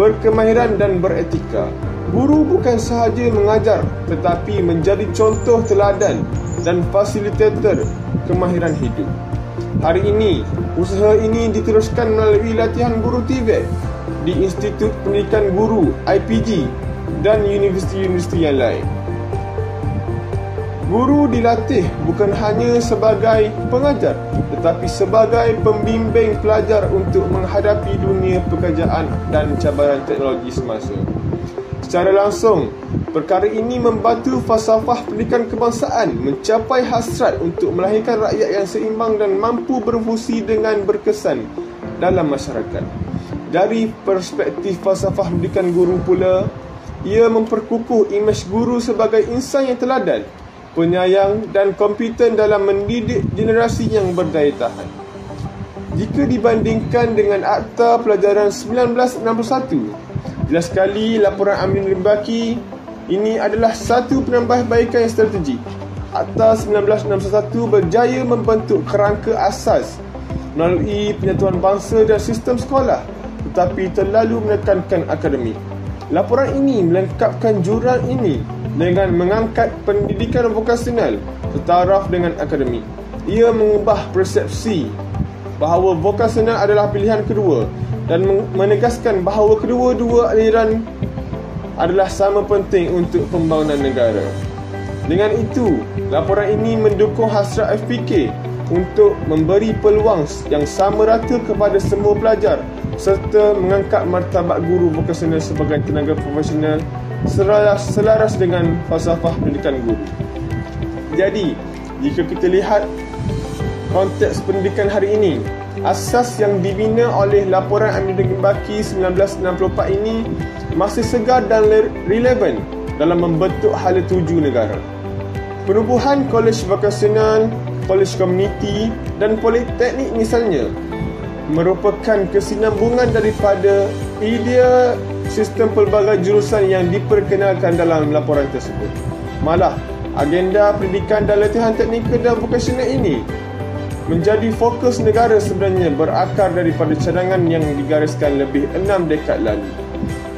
berkemahiran dan beretika. Guru bukan sahaja mengajar tetapi menjadi contoh teladan dan fasilitator kemahiran hidup. Hari ini, usaha ini diteruskan melalui latihan guru TVET di Institut Pendidikan Guru IPG dan universiti-universiti yang lain. Guru dilatih bukan hanya sebagai pengajar tetapi sebagai pembimbing pelajar untuk menghadapi dunia pekerjaan dan cabaran teknologi semasa. Secara langsung, perkara ini membantu falsafah pendidikan kebangsaan mencapai hasrat untuk melahirkan rakyat yang seimbang dan mampu berfungsi dengan berkesan dalam masyarakat. Dari perspektif falsafah pendidikan guru pula, ia memperkukuh imej guru sebagai insan yang teladan, penyayang dan kompeten dalam mendidik generasi yang berdaya tahan. Jika dibandingkan dengan Akta Pelajaran 1961, jelas sekali laporan Amin Limbaki ini adalah satu penambahbaikan yang strategik. Akta 1961 berjaya membentuk kerangka asas melalui penyatuan bangsa dan sistem sekolah, tetapi terlalu menekankan akademik. Laporan ini melengkapkan jurang ini dengan mengangkat pendidikan vokasional setaraf dengan akademik. Ia mengubah persepsi bahawa vokasional adalah pilihan kedua dan menegaskan bahawa kedua-dua aliran adalah sama penting untuk pembangunan negara. Dengan itu, laporan ini mendukung hasrat FPK untuk memberi peluang yang sama rata kepada semua pelajar serta mengangkat martabat guru vokasional sebagai tenaga profesional selaras dengan falsafah pendidikan guru. Jadi, jika kita lihat konteks pendidikan hari ini, asas yang dibina oleh laporan Amin Limbaki 1964 ini masih segar dan relevan dalam membentuk hala tuju negara. Penubuhan kolej vokasional, kolej komuniti dan politeknik misalnya merupakan kesinambungan daripada idea sistem pelbagai jurusan yang diperkenalkan dalam laporan tersebut. Malah, agenda pendidikan dan latihan teknikal dan vokasional ini menjadi fokus negara sebenarnya berakar daripada cadangan yang digariskan lebih 6 dekad lalu.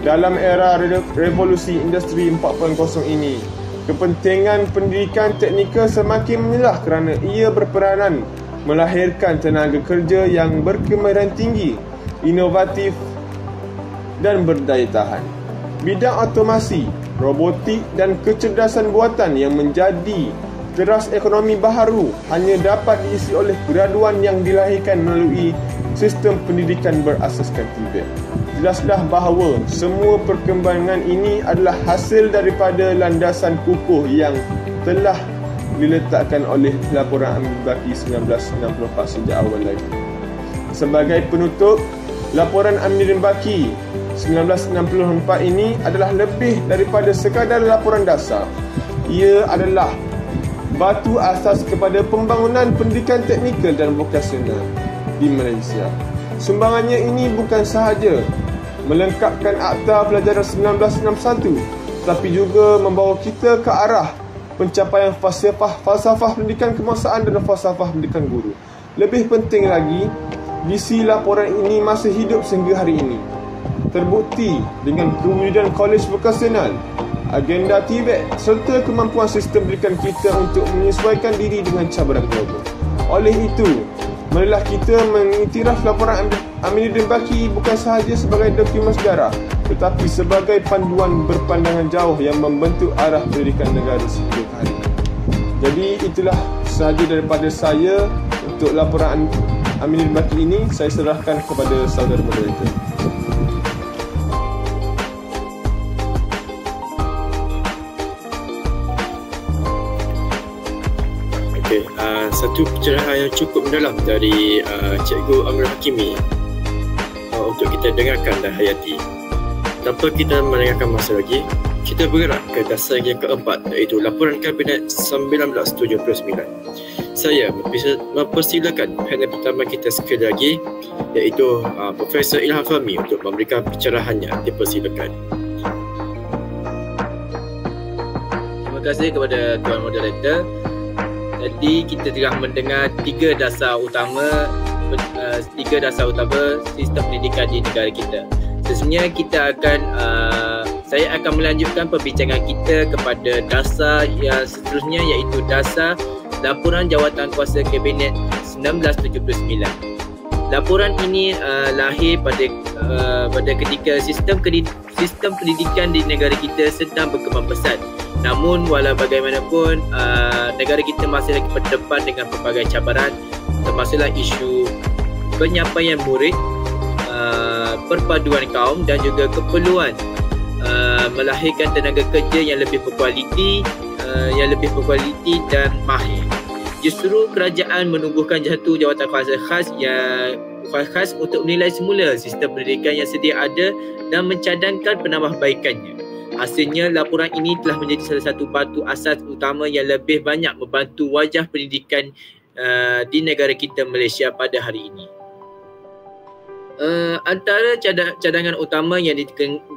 Dalam era revolusi industri 4.0 ini, kepentingan pendidikan teknikal semakin menyelah kerana ia berperanan melahirkan tenaga kerja yang berkemahiran tinggi, inovatif dan berdaya tahan. Bidang otomasi, robotik dan kecerdasan buatan yang menjadi teras ekonomi baharu hanya dapat diisi oleh graduan yang dilahirkan melalui sistem pendidikan berasaskan TVET. Jelaslah bahawa semua perkembangan ini adalah hasil daripada landasan kukuh yang telah diletakkan oleh laporan Amin Limbaki 1964 sejak awal lagi. Sebagai penutup, laporan Amin Limbaki 1964 ini adalah lebih daripada sekadar laporan dasar. Ia adalah batu asas kepada pembangunan pendidikan teknikal dan vokasional di Malaysia. Sumbangannya ini bukan sahaja melengkapkan Akta Pelajaran 1961, tetapi juga membawa kita ke arah pencapaian falsafah pendidikan kebangsaan dan falsafah pendidikan guru. Lebih penting lagi, visi laporan ini masih hidup sehingga hari ini. Terbukti dengan kewujudan kolej vokasional, agenda TVET serta kemampuan sistem pendidikan kita untuk menyesuaikan diri dengan cabaran global. Oleh itu, marilah kita mengiktiraf laporan Aminuddin Baki bukan sahaja sebagai dokumen sejarah, tetapi sebagai panduan berpandangan jauh yang membentuk arah pendidikan negara sehingga hari ini. Jadi itulah sahaja daripada saya untuk laporan Aminuddin Baki ini. Saya serahkan kepada saudara moderator. Satu pencerahan yang cukup mendalam dari Cikgu Amrul Hakimi untuk kita dengarkan dan hayati. Tanpa kita melengahkan masa lagi, kita bergerak ke dasar yang keempat, iaitu laporan Kabinet 1979. Saya mempersilakan panel pertama kita sekali lagi, iaitu Profesor Ilham Fahmi untuk memberikan pencerahannya. Dipersilakan. Terima kasih kepada Tuan Moderator. Jadi kita telah mendengar tiga dasar utama sistem pendidikan di negara kita. Sesungguhnya saya akan melanjutkan perbincangan kita kepada dasar yang seterusnya, iaitu dasar Laporan Jawatan Kuasa Kabinet 1979. Laporan ini lahir pada ketika sistem pendidikan di negara kita sedang berkembang pesat. Namun walau bagaimanapun negara kita masih lagi berdepan dengan pelbagai cabaran, termasuklah isu penyampaian murid, perpaduan kaum dan juga keperluan melahirkan tenaga kerja yang lebih berkualiti dan mahir. Justru kerajaan menubuhkan satu jawatan kuasa khas untuk menilai semula sistem pendidikan yang sedia ada dan mencadangkan penambahbaikannya. Hasilnya, laporan ini telah menjadi salah satu batu asas utama yang lebih banyak membantu wajah pendidikan di negara kita Malaysia pada hari ini. Antara cadangan utama yang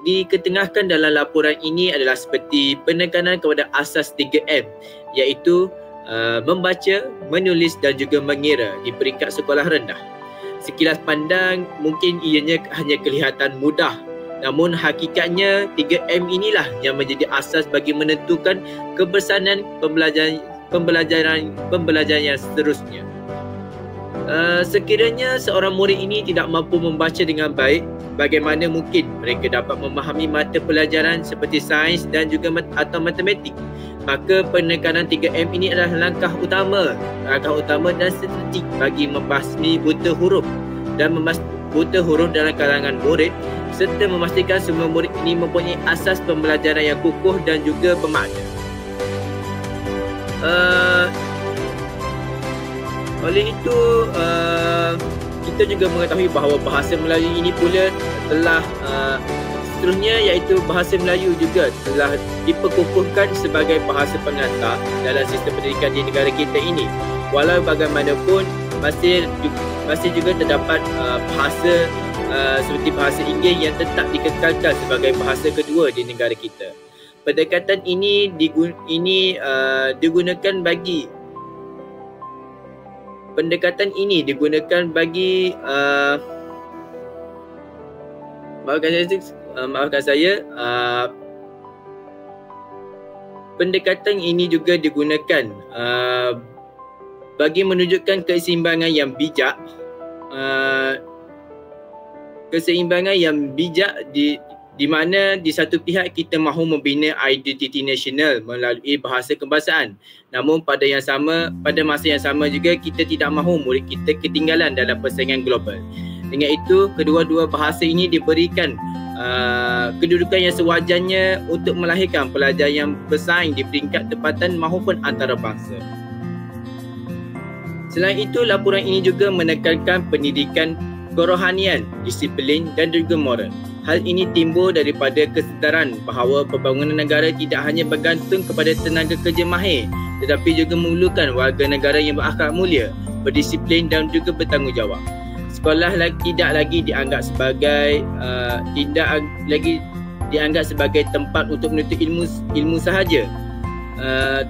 diketengahkan dalam laporan ini adalah seperti penekanan kepada asas 3M, iaitu membaca, menulis dan juga mengira di peringkat sekolah rendah. Sekilas pandang mungkin ianya hanya kelihatan mudah, namun hakikatnya 3M inilah yang menjadi asas bagi menentukan kebersanan pembelajaran yang seterusnya. Sekiranya seorang murid ini tidak mampu membaca dengan baik, bagaimana mungkin mereka dapat memahami mata pelajaran seperti sains dan juga atau matematik? Maka penekanan 3M ini adalah langkah utama dan strategik bagi membasmi buta huruf dalam kalangan murid, serta memastikan semua murid ini mempunyai asas pembelajaran yang kukuh dan juga bermakna. Oleh itu, kita juga mengetahui bahawa bahasa Melayu ini pula telah seterusnya, iaitu bahasa Melayu juga telah diperkukuhkan sebagai bahasa pengantar dalam sistem pendidikan di negara kita ini. Walau bagaimanapun masih juga terdapat bahasa seperti bahasa Inggeris yang tetap dikekalkan sebagai bahasa kedua di negara kita. Pendekatan ini digunakan bagi pendekatan ini juga digunakan bagi menunjukkan keseimbangan yang bijak, di mana di satu pihak kita mahu membina identiti nasional melalui bahasa kebangsaan, namun pada masa yang sama juga kita tidak mahu murid kita ketinggalan dalam persaingan global. Dengan itu, kedua-dua bahasa ini diberikan kedudukan yang sewajarnya untuk melahirkan pelajar yang bersaing di peringkat tempatan maupun antarabangsa. Selain itu, laporan ini juga menekankan pendidikan kerohanian, disiplin dan juga moral. Hal ini timbul daripada kesedaran bahawa pembangunan negara tidak hanya bergantung kepada tenaga kerja mahir, tetapi juga memerlukan warga negara yang berakhlak mulia, berdisiplin dan juga bertanggungjawab. sekolah tidak lagi dianggap sebagai sebagai tempat untuk menuntut ilmu sahaja,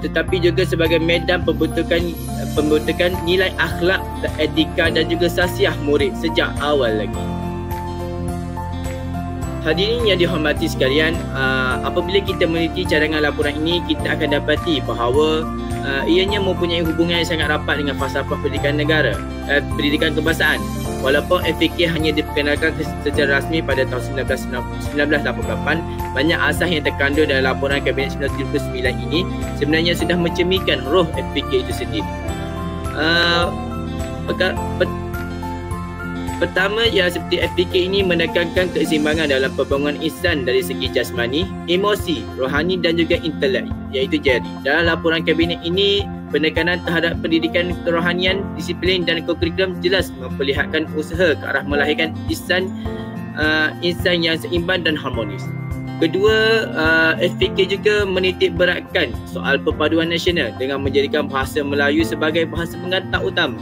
tetapi juga sebagai medan pembentukan nilai akhlak, etika dan juga sasiah murid sejak awal lagi. Hadirin yang dihormati sekalian, apabila kita meneliti cadangan laporan ini, kita akan dapati bahawa ianya mempunyai hubungan yang sangat rapat dengan falsafah pendidikan negara, pendidikan kebangsaan. Walaupun FPK hanya diperkenalkan secara rasmi pada tahun 1988, banyak asas yang terkandung dalam laporan Kabinet 1979 ini sebenarnya sudah mencerminkan roh FPK itu sendiri. Pertama, ialah seperti FPK ini menekankan keseimbangan dalam pembangunan insan dari segi jasmani, emosi, rohani dan juga intelek, iaitu jari. Dalam laporan kabinet ini, penekanan terhadap pendidikan kerohanian, disiplin dan kurikulum jelas memperlihatkan usaha ke arah melahirkan insan yang seimbang dan harmonis. Kedua, FPK juga menitik beratkan soal perpaduan nasional dengan menjadikan bahasa Melayu sebagai bahasa pengantar utama.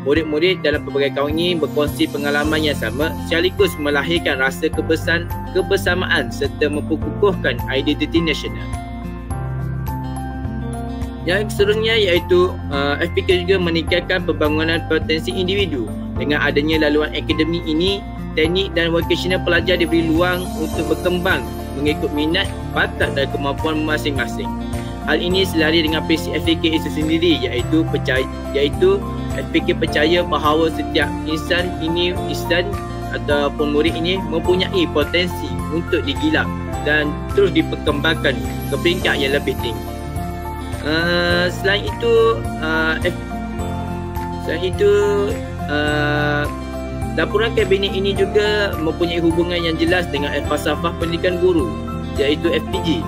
Murid-murid dalam pelbagai kaum ini berkongsi pengalaman yang sama sekaligus melahirkan rasa kebersamaan serta memperkukuhkan identiti nasional. Yang seterusnya iaitu FPK juga meningkatkan pembangunan potensi individu. Dengan adanya laluan akademik ini, teknik dan vokasional pelajar diberi ruang untuk berkembang mengikut minat, bakat dan kemampuan masing-masing. Hal ini selari dengan prinsip FPK itu sendiri iaitu FPK percaya bahawa setiap insan ataupun murid ini mempunyai potensi untuk digilap dan terus diperkembangkan ke peringkat yang lebih tinggi. Selain itu, laporan kabinet ini juga mempunyai hubungan yang jelas dengan falsafah pendidikan guru, iaitu FPG.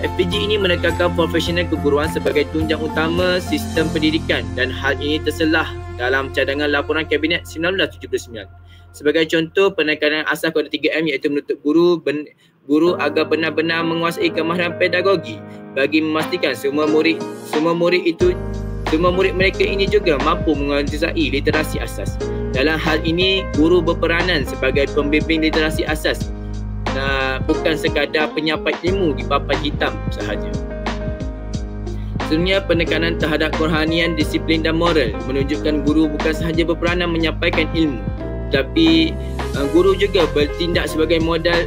FPG ini menekankan profesional keguruan sebagai tunjang utama sistem pendidikan dan hal ini terselah dalam cadangan laporan kabinet 1979. Sebagai contoh, penekanan asas kode 3M iaitu menuntut guru agar benar-benar menguasai kemahiran pedagogi bagi memastikan semua murid mereka ini juga mampu menguasai literasi asas. Dalam hal ini, guru berperanan sebagai pembimbing literasi asas, bukan sekadar penyampai ilmu di papan hitam sahaja. Sebenarnya penekanan terhadap kerohanian, disiplin dan moral menunjukkan guru bukan sahaja berperanan menyampaikan ilmu, tetapi guru juga bertindak sebagai model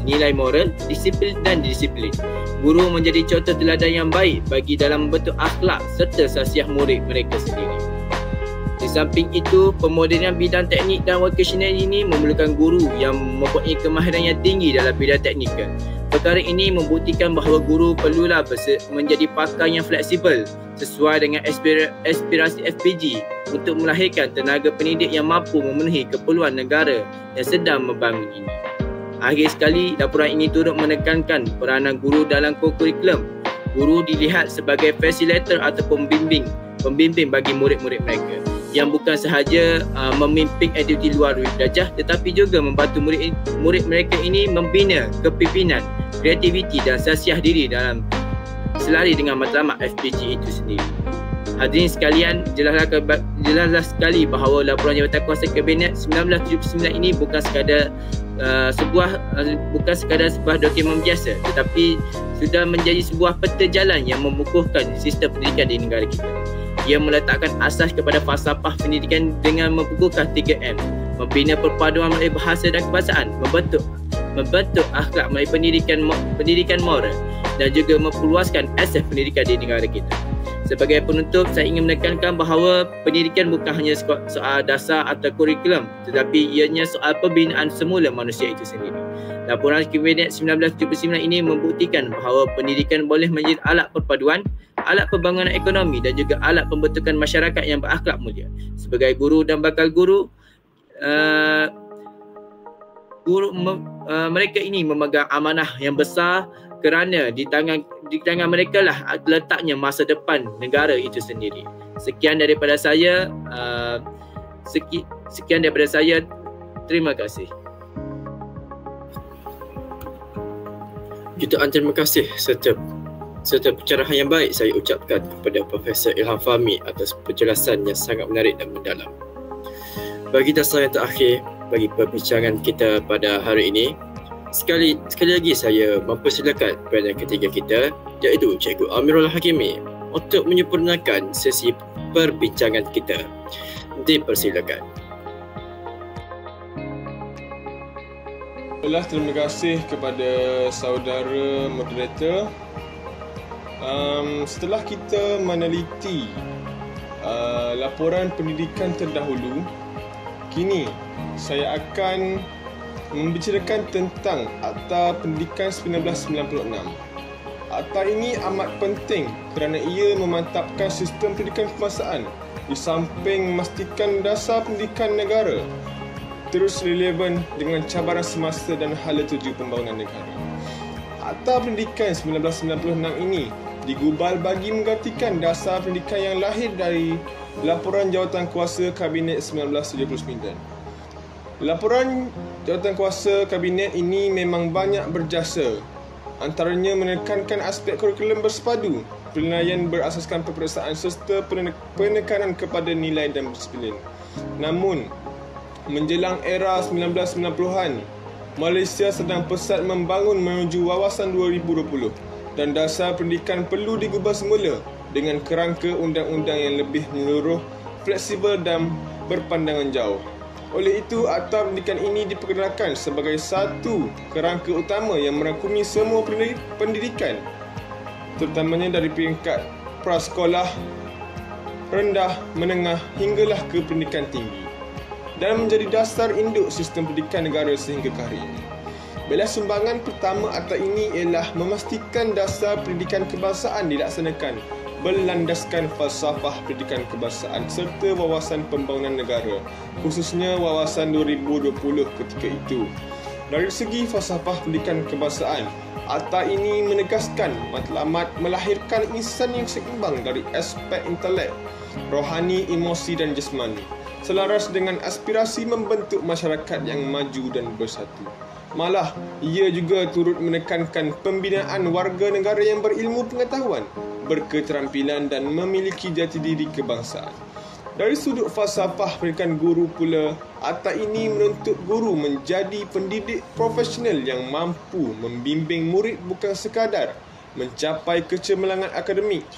nilai moral, disiplin dan disiplin. Guru menjadi contoh teladan yang baik bagi dalam membentuk akhlak serta sasiah murid mereka sendiri. Di samping itu, pemodenan bidang teknik dan vokasional ini memerlukan guru yang mempunyai kemahiran yang tinggi dalam bidang teknikal. Perkara ini membuktikan bahawa guru perlulah menjadi pakar yang fleksibel sesuai dengan aspirasi FPG untuk melahirkan tenaga pendidik yang mampu memenuhi keperluan negara yang sedang membangun ini. Akhir sekali, laporan ini turut menekankan peranan guru dalam kurikulum. Guru dilihat sebagai facilitator atau pembimbing bagi murid-murid mereka, yang bukan sahaja memimpin aktiviti luar belajar tetapi juga membantu murid mereka ini membina kepimpinan, kreativiti dan sasiah diri dalam selari dengan matlamat FPG itu sendiri. Hadirin sekalian, jelaslah sekali bahawa laporan Jabatan Kuasa Kabinet 1979 ini bukan sekadar sebuah dokumen biasa, tetapi sudah menjadi sebuah peta jalan yang mengukuhkan sistem pendidikan di negara kita. Ia meletakkan asas kepada falsafah pendidikan dengan memperkukuhkan 3M, membina perpaduan melalui bahasa dan kebangsaan, membentuk akhlak melalui pendidikan moral dan juga memperluaskan asas pendidikan di negara kita. Sebagai penutup, saya ingin menekankan bahawa pendidikan bukan hanya soal dasar atau kurikulum, tetapi ianya soal pembinaan semula manusia itu sendiri. Laporan Kabinet 1979 ini membuktikan bahawa pendidikan boleh menjadi alat perpaduan, alat pembangunan ekonomi dan juga alat pembentukan masyarakat yang berakhlak mulia. Sebagai guru dan bakal guru, mereka ini memegang amanah yang besar kerana di tangan mereka lah letaknya masa depan negara itu sendiri. Sekian daripada saya. Terima kasih. Jutaan terima kasih serta pencerahan yang baik saya ucapkan kepada Profesor Ilham Fahmi atas penjelasan yang sangat menarik dan mendalam. Bagi dasar yang terakhir bagi perbincangan kita pada hari ini, sekali lagi saya mempersilakan panel ketiga kita, iaitu Cikgu Amirul Hakimi, untuk menyempurnakan sesi perbincangan kita. Dipersilakan. Terima kasih kepada saudara moderator. Setelah kita meneliti laporan pendidikan terdahulu, kini saya akan membicarakan tentang Akta Pendidikan 1996. Akta ini amat penting kerana ia memantapkan sistem pendidikan kebangsaan di samping memastikan dasar pendidikan negara terus relevan dengan cabaran semasa dan hala tuju pembangunan negara. Akta Pendidikan 1996 ini digubal bagi menggantikan dasar pendidikan yang lahir dari Laporan Jawatankuasa Kabinet 1979. Laporan Jawatankuasa Kabinet ini memang banyak berjasa, antaranya menekankan aspek kurikulum bersepadu, penilaian berasaskan peperiksaan serta penekanan kepada nilai dan disiplin. Namun, menjelang era 1990-an, Malaysia sedang pesat membangun menuju wawasan 2020 dan dasar pendidikan perlu digubah semula dengan kerangka undang-undang yang lebih menyeluruh, fleksibel dan berpandangan jauh. Oleh itu, Akta Pendidikan ini diperkenalkan sebagai satu kerangka utama yang merangkumi semua pendidikan, terutamanya dari peringkat prasekolah, rendah, menengah hinggalah ke pendidikan tinggi, dan menjadi dasar induk sistem pendidikan negara sehingga ke hari ini. Belas sumbangan pertama Akta ini ialah memastikan dasar pendidikan kebangsaan dilaksanakan berlandaskan falsafah pendidikan kebangsaan serta wawasan pembangunan negara, khususnya wawasan 2020 ketika itu. Dari segi falsafah pendidikan kebangsaan, Akta ini menegaskan matlamat melahirkan insan yang seimbang dari aspek intelek, rohani, emosi dan jasmani, selaras dengan aspirasi membentuk masyarakat yang maju dan bersatu. Malah, ia juga turut menekankan pembinaan warga negara yang berilmu pengetahuan, berketerampilan dan memiliki jati diri kebangsaan. Dari sudut falsafah pendidikan guru pula, Akta ini menuntut guru menjadi pendidik profesional yang mampu membimbing murid bukan sekadar mencapai kecemerlangan akademik,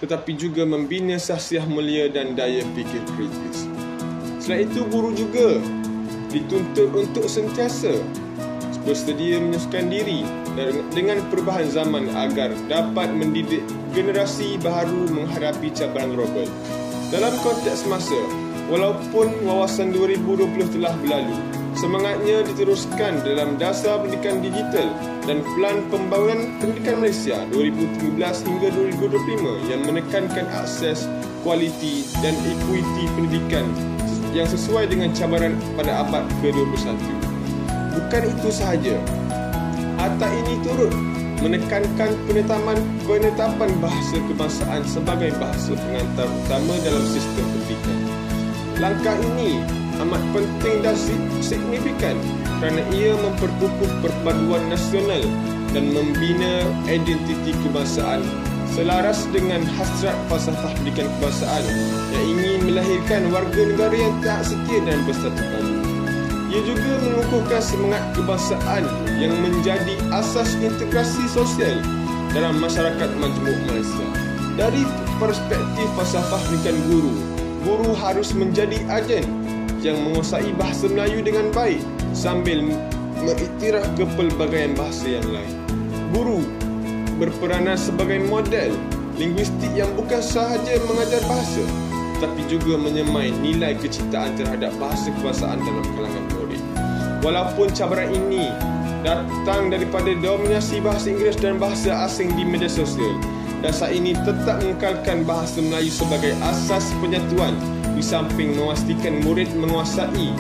tetapi juga membina shahsiah mulia dan daya fikir kritis. Selain itu, guru juga dituntut untuk sentiasa bersedia menyesuaikan diri dengan perubahan zaman agar dapat mendidik generasi baharu menghadapi cabaran global. Dalam konteks masa, walaupun wawasan 2020 telah berlalu, semangatnya diteruskan dalam dasar pendidikan digital dan Pelan Pembangunan Pendidikan Malaysia 2017 hingga 2025 yang menekankan akses, kualiti dan equity pendidikan yang sesuai dengan cabaran pada abad ke-21. Bukan itu sahaja, Akta ini turut menekankan penetapan bahasa kebangsaan sebagai bahasa pengantar utama dalam sistem pendidikan. Langkah ini amat penting dan signifikan kerana ia memperkukuh perpaduan nasional dan membina identiti kebangsaan selaras dengan hasrat falsafah pendidikan kebangsaan yang ingin melahirkan warga negara yang tak setia dan bersatu padu. Ia juga mengukuhkan semangat kebangsaan yang menjadi asas integrasi sosial dalam masyarakat majmuk Malaysia. Dari perspektif falsafah pendidikan guru harus menjadi agen yang menguasai bahasa Melayu dengan baik sambil mengiktiraf kepelbagaian bahasa yang lain. Guru berperanan sebagai model linguistik yang bukan sahaja mengajar bahasa, tapi juga menyemai nilai kecintaan terhadap bahasa kebangsaan dalam kalangan murid. Walaupun cabaran ini datang daripada dominasi bahasa Inggeris dan bahasa asing di media sosial, dasar ini tetap mengekalkan bahasa Melayu sebagai asas penyatuan di samping memastikan murid menguasai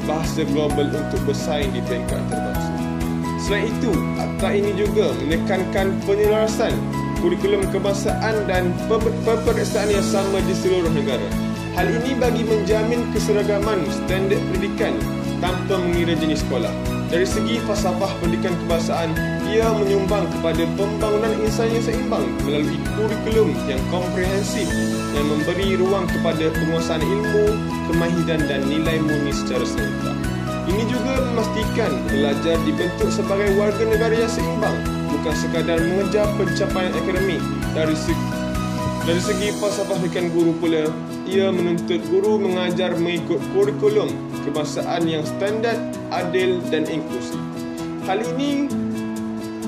bahasa global untuk bersaing di peringkat antarabangsa. Selain itu, Akta ini juga menekankan penyelarasan kurikulum kebangsaan dan peperiksaan yang sama di seluruh negara. Hal ini bagi menjamin keseragaman standard pendidikan tanpa mengira jenis sekolah. Dari segi falsafah pendidikan kebangsaan, ia menyumbang kepada pembangunan insan yang seimbang melalui kurikulum yang komprehensif yang memberi ruang kepada penguasaan ilmu, kemahiran dan nilai murni secara serentak. Ini juga memastikan pelajar dibentuk sebagai warga negara yang seimbang, bukan sekadar mengejar pencapaian akademik. Dari segi falsafah pendidikan guru pula, ia menuntut guru mengajar mengikut kurikulum kebangsaan yang standard, adil dan inklusif. Hal ini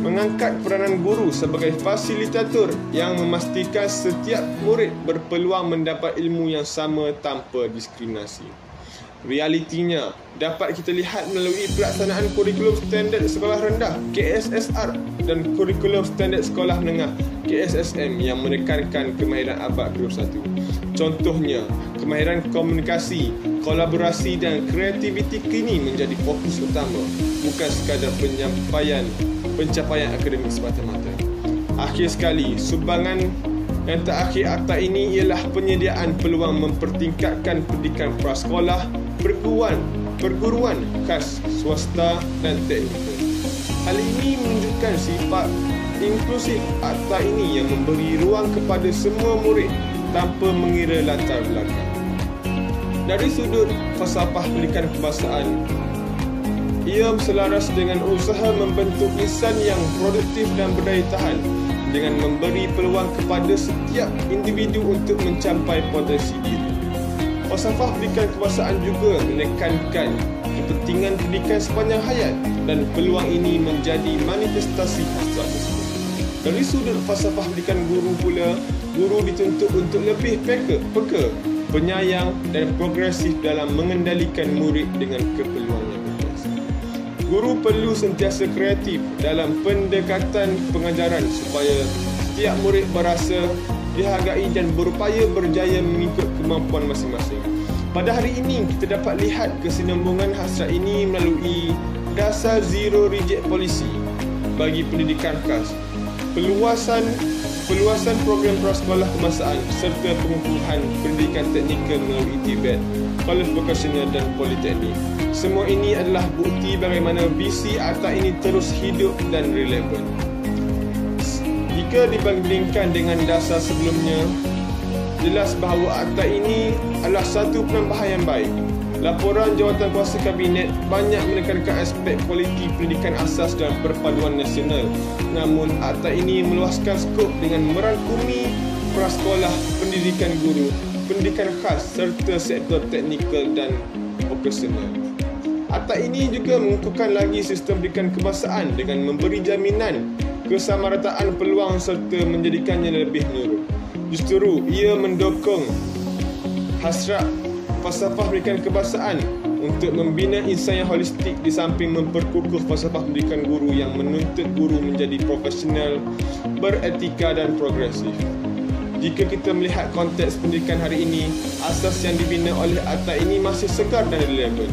mengangkat peranan guru sebagai fasilitator yang memastikan setiap murid berpeluang mendapat ilmu yang sama tanpa diskriminasi. Realitinya dapat kita lihat melalui pelaksanaan kurikulum standard sekolah rendah KSSR dan kurikulum standard sekolah menengah KSSM yang menekankan kemahiran abad ke-21. Contohnya, kemahiran komunikasi, kolaborasi dan kreativiti kini menjadi fokus utama, bukan sekadar pencapaian akademik semata-mata. Akhir sekali, sumbangan yang terakhir akta ini ialah penyediaan peluang mempertingkatkan pendidikan prasekolah, perguruan khas swasta dan teknikal. Hal ini menunjukkan sifat inklusif akta ini yang memberi ruang kepada semua murid tanpa mengira latar belakang. Dari sudut falsafah pendidikan kebangsaan, ia selaras dengan usaha membentuk insan yang produktif dan berdaya tahan dengan memberi peluang kepada setiap individu untuk mencapai potensi diri. Falsafah pendidikan kebangsaan juga menekankan kepentingan pendidikan sepanjang hayat dan peluang ini menjadi manifestasi hasrat tersebut. Dari sudut falsafah pendidikan guru pula, guru dituntut untuk lebih peka, penyayang dan progresif dalam mengendalikan murid dengan keperluan yang berbeza. Guru perlu sentiasa kreatif dalam pendekatan pengajaran supaya setiap murid berasa dihargai dan berupaya berjaya mengikut kemampuan masing-masing. Pada hari ini, kita dapat lihat kesinambungan hasrat ini melalui dasar zero reject policy bagi pendidikan khas, peluasan program prasekolah kebangsaan serta pengukuhan pendidikan teknikal melalui TVET, College Vocational dan Politeknik. Semua ini adalah bukti bagaimana visi akta ini terus hidup dan relevan. Jika dibandingkan dengan dasar sebelumnya, jelas bahawa akta ini adalah satu penambahan yang baik. Laporan Jawatankuasa Kabinet banyak menekankan aspek kualiti pendidikan asas dan perpaduan nasional. Namun, akta ini meluaskan skop dengan merangkumi prasekolah, pendidikan guru, pendidikan khas serta sektor teknikal dan vokasional. Akta ini juga mengukuhkan lagi sistem pendidikan kebangsaan dengan memberi jaminan kesamarataan peluang serta menjadikannya lebih menyeluruh. Justru, ia mendukung hasrat falsafah pendidikan kebangsaan untuk membina insan yang holistik di samping memperkukuh falsafah pendidikan guru yang menuntut guru menjadi profesional, beretika dan progresif. Jika kita melihat konteks pendidikan hari ini, asas yang dibina oleh akta ini masih segar dan relevan.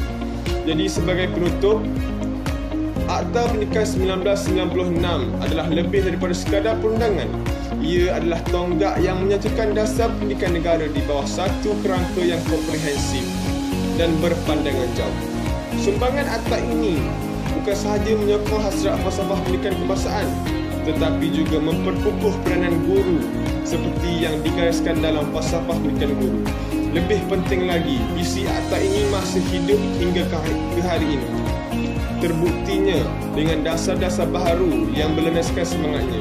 Jadi sebagai penutup, Akta Pendidikan 1996 adalah lebih daripada sekadar perundangan. Ia adalah tonggak yang menyatukan dasar pendidikan negara di bawah satu kerangka yang komprehensif dan berpandangan jauh. Sumbangan akta ini bukan sahaja menyokong hasrat falsafah pendidikan kebangsaan, tetapi juga memperkukuh peranan guru seperti yang digariskan dalam falsafah pendidikan guru. Lebih penting lagi, visi akta ini masih hidup hingga ke hari ini. Terbuktinya dengan dasar-dasar baharu yang berlandaskan semangatnya.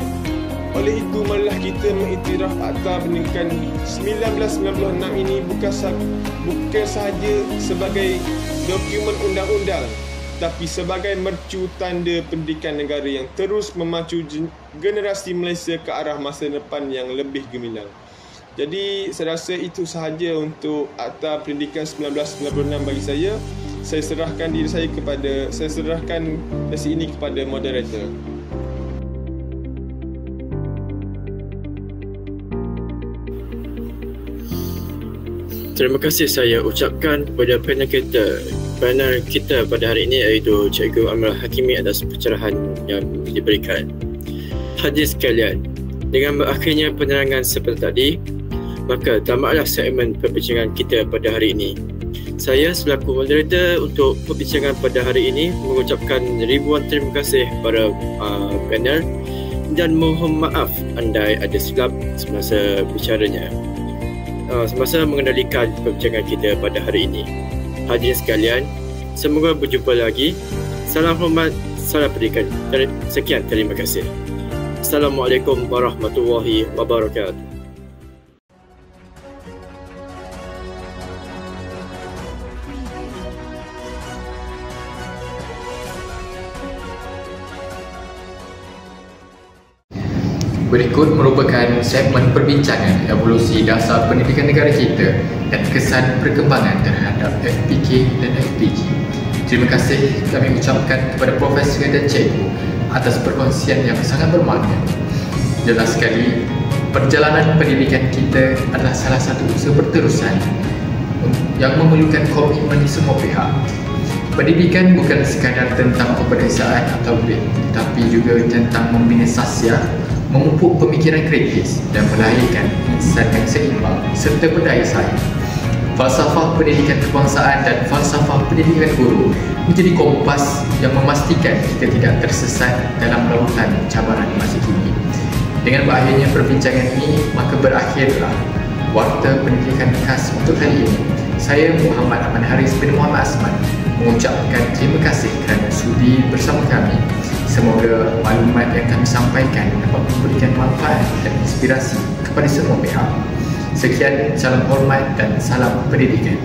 Oleh itu, marilah kita mengiktiraf Akta Pendidikan 1996 ini bukan sahaja sebagai dokumen undang-undang, tapi sebagai mercu tanda pendidikan negara yang terus memacu generasi Malaysia ke arah masa depan yang lebih gemilang. Jadi, saya rasa itu sahaja untuk Akta Pendidikan 1996 bagi saya. Saya serahkan sesi ini kepada moderator. Terima kasih saya ucapkan kepada panel kita pada hari ini, iaitu Cikgu Amirah Hakimi atas pencerahan yang diberikan. Hadirin sekalian, dengan berakhirnya penerangan seperti tadi, maka tamatlah segmen perbincangan kita pada hari ini. Saya selaku moderator untuk perbincangan pada hari ini mengucapkan ribuan terima kasih kepada panel dan mohon maaf andai ada silap semasa bicaranya, semasa mengendalikan perbincangan kita pada hari ini. Hadirin sekalian, semoga berjumpa lagi. Salam hormat, salam pendidikan. Sekian, terima kasih. Assalamualaikum warahmatullahi wabarakatuh. Berikut merupakan segmen perbincangan evolusi dasar pendidikan negara kita dan kesan perkembangan terhadap FPK dan FPG. Terima kasih kami ucapkan kepada Profesor dan Cikgu atas perkongsian yang sangat bermakna. Jelas sekali, perjalanan pendidikan kita adalah salah satu usaha berterusan yang memerlukan komitmen semua pihak. Pendidikan bukan sekadar tentang peperiksaan atau grade, tetapi juga tentang membina sasiah, memupuk pemikiran kritis dan melahirkan insan yang seimbang serta berdaya saing. Falsafah pendidikan kebangsaan dan falsafah pendidikan guru menjadi kompas yang memastikan kita tidak tersesat dalam lautan cabaran masa kini. Dengan berakhirnya perbincangan ini, maka berakhirlah Warta Pendidikan khas untuk hari ini. Saya Muhammad Ahmad Haris bin Muhammad Asman mengucapkan terima kasih kerana sudi bersama kami. Semoga maklumat yang kami sampaikan dapat memberikan manfaat dan inspirasi kepada semua pihak. Sekian, salam hormat dan salam pendidikan.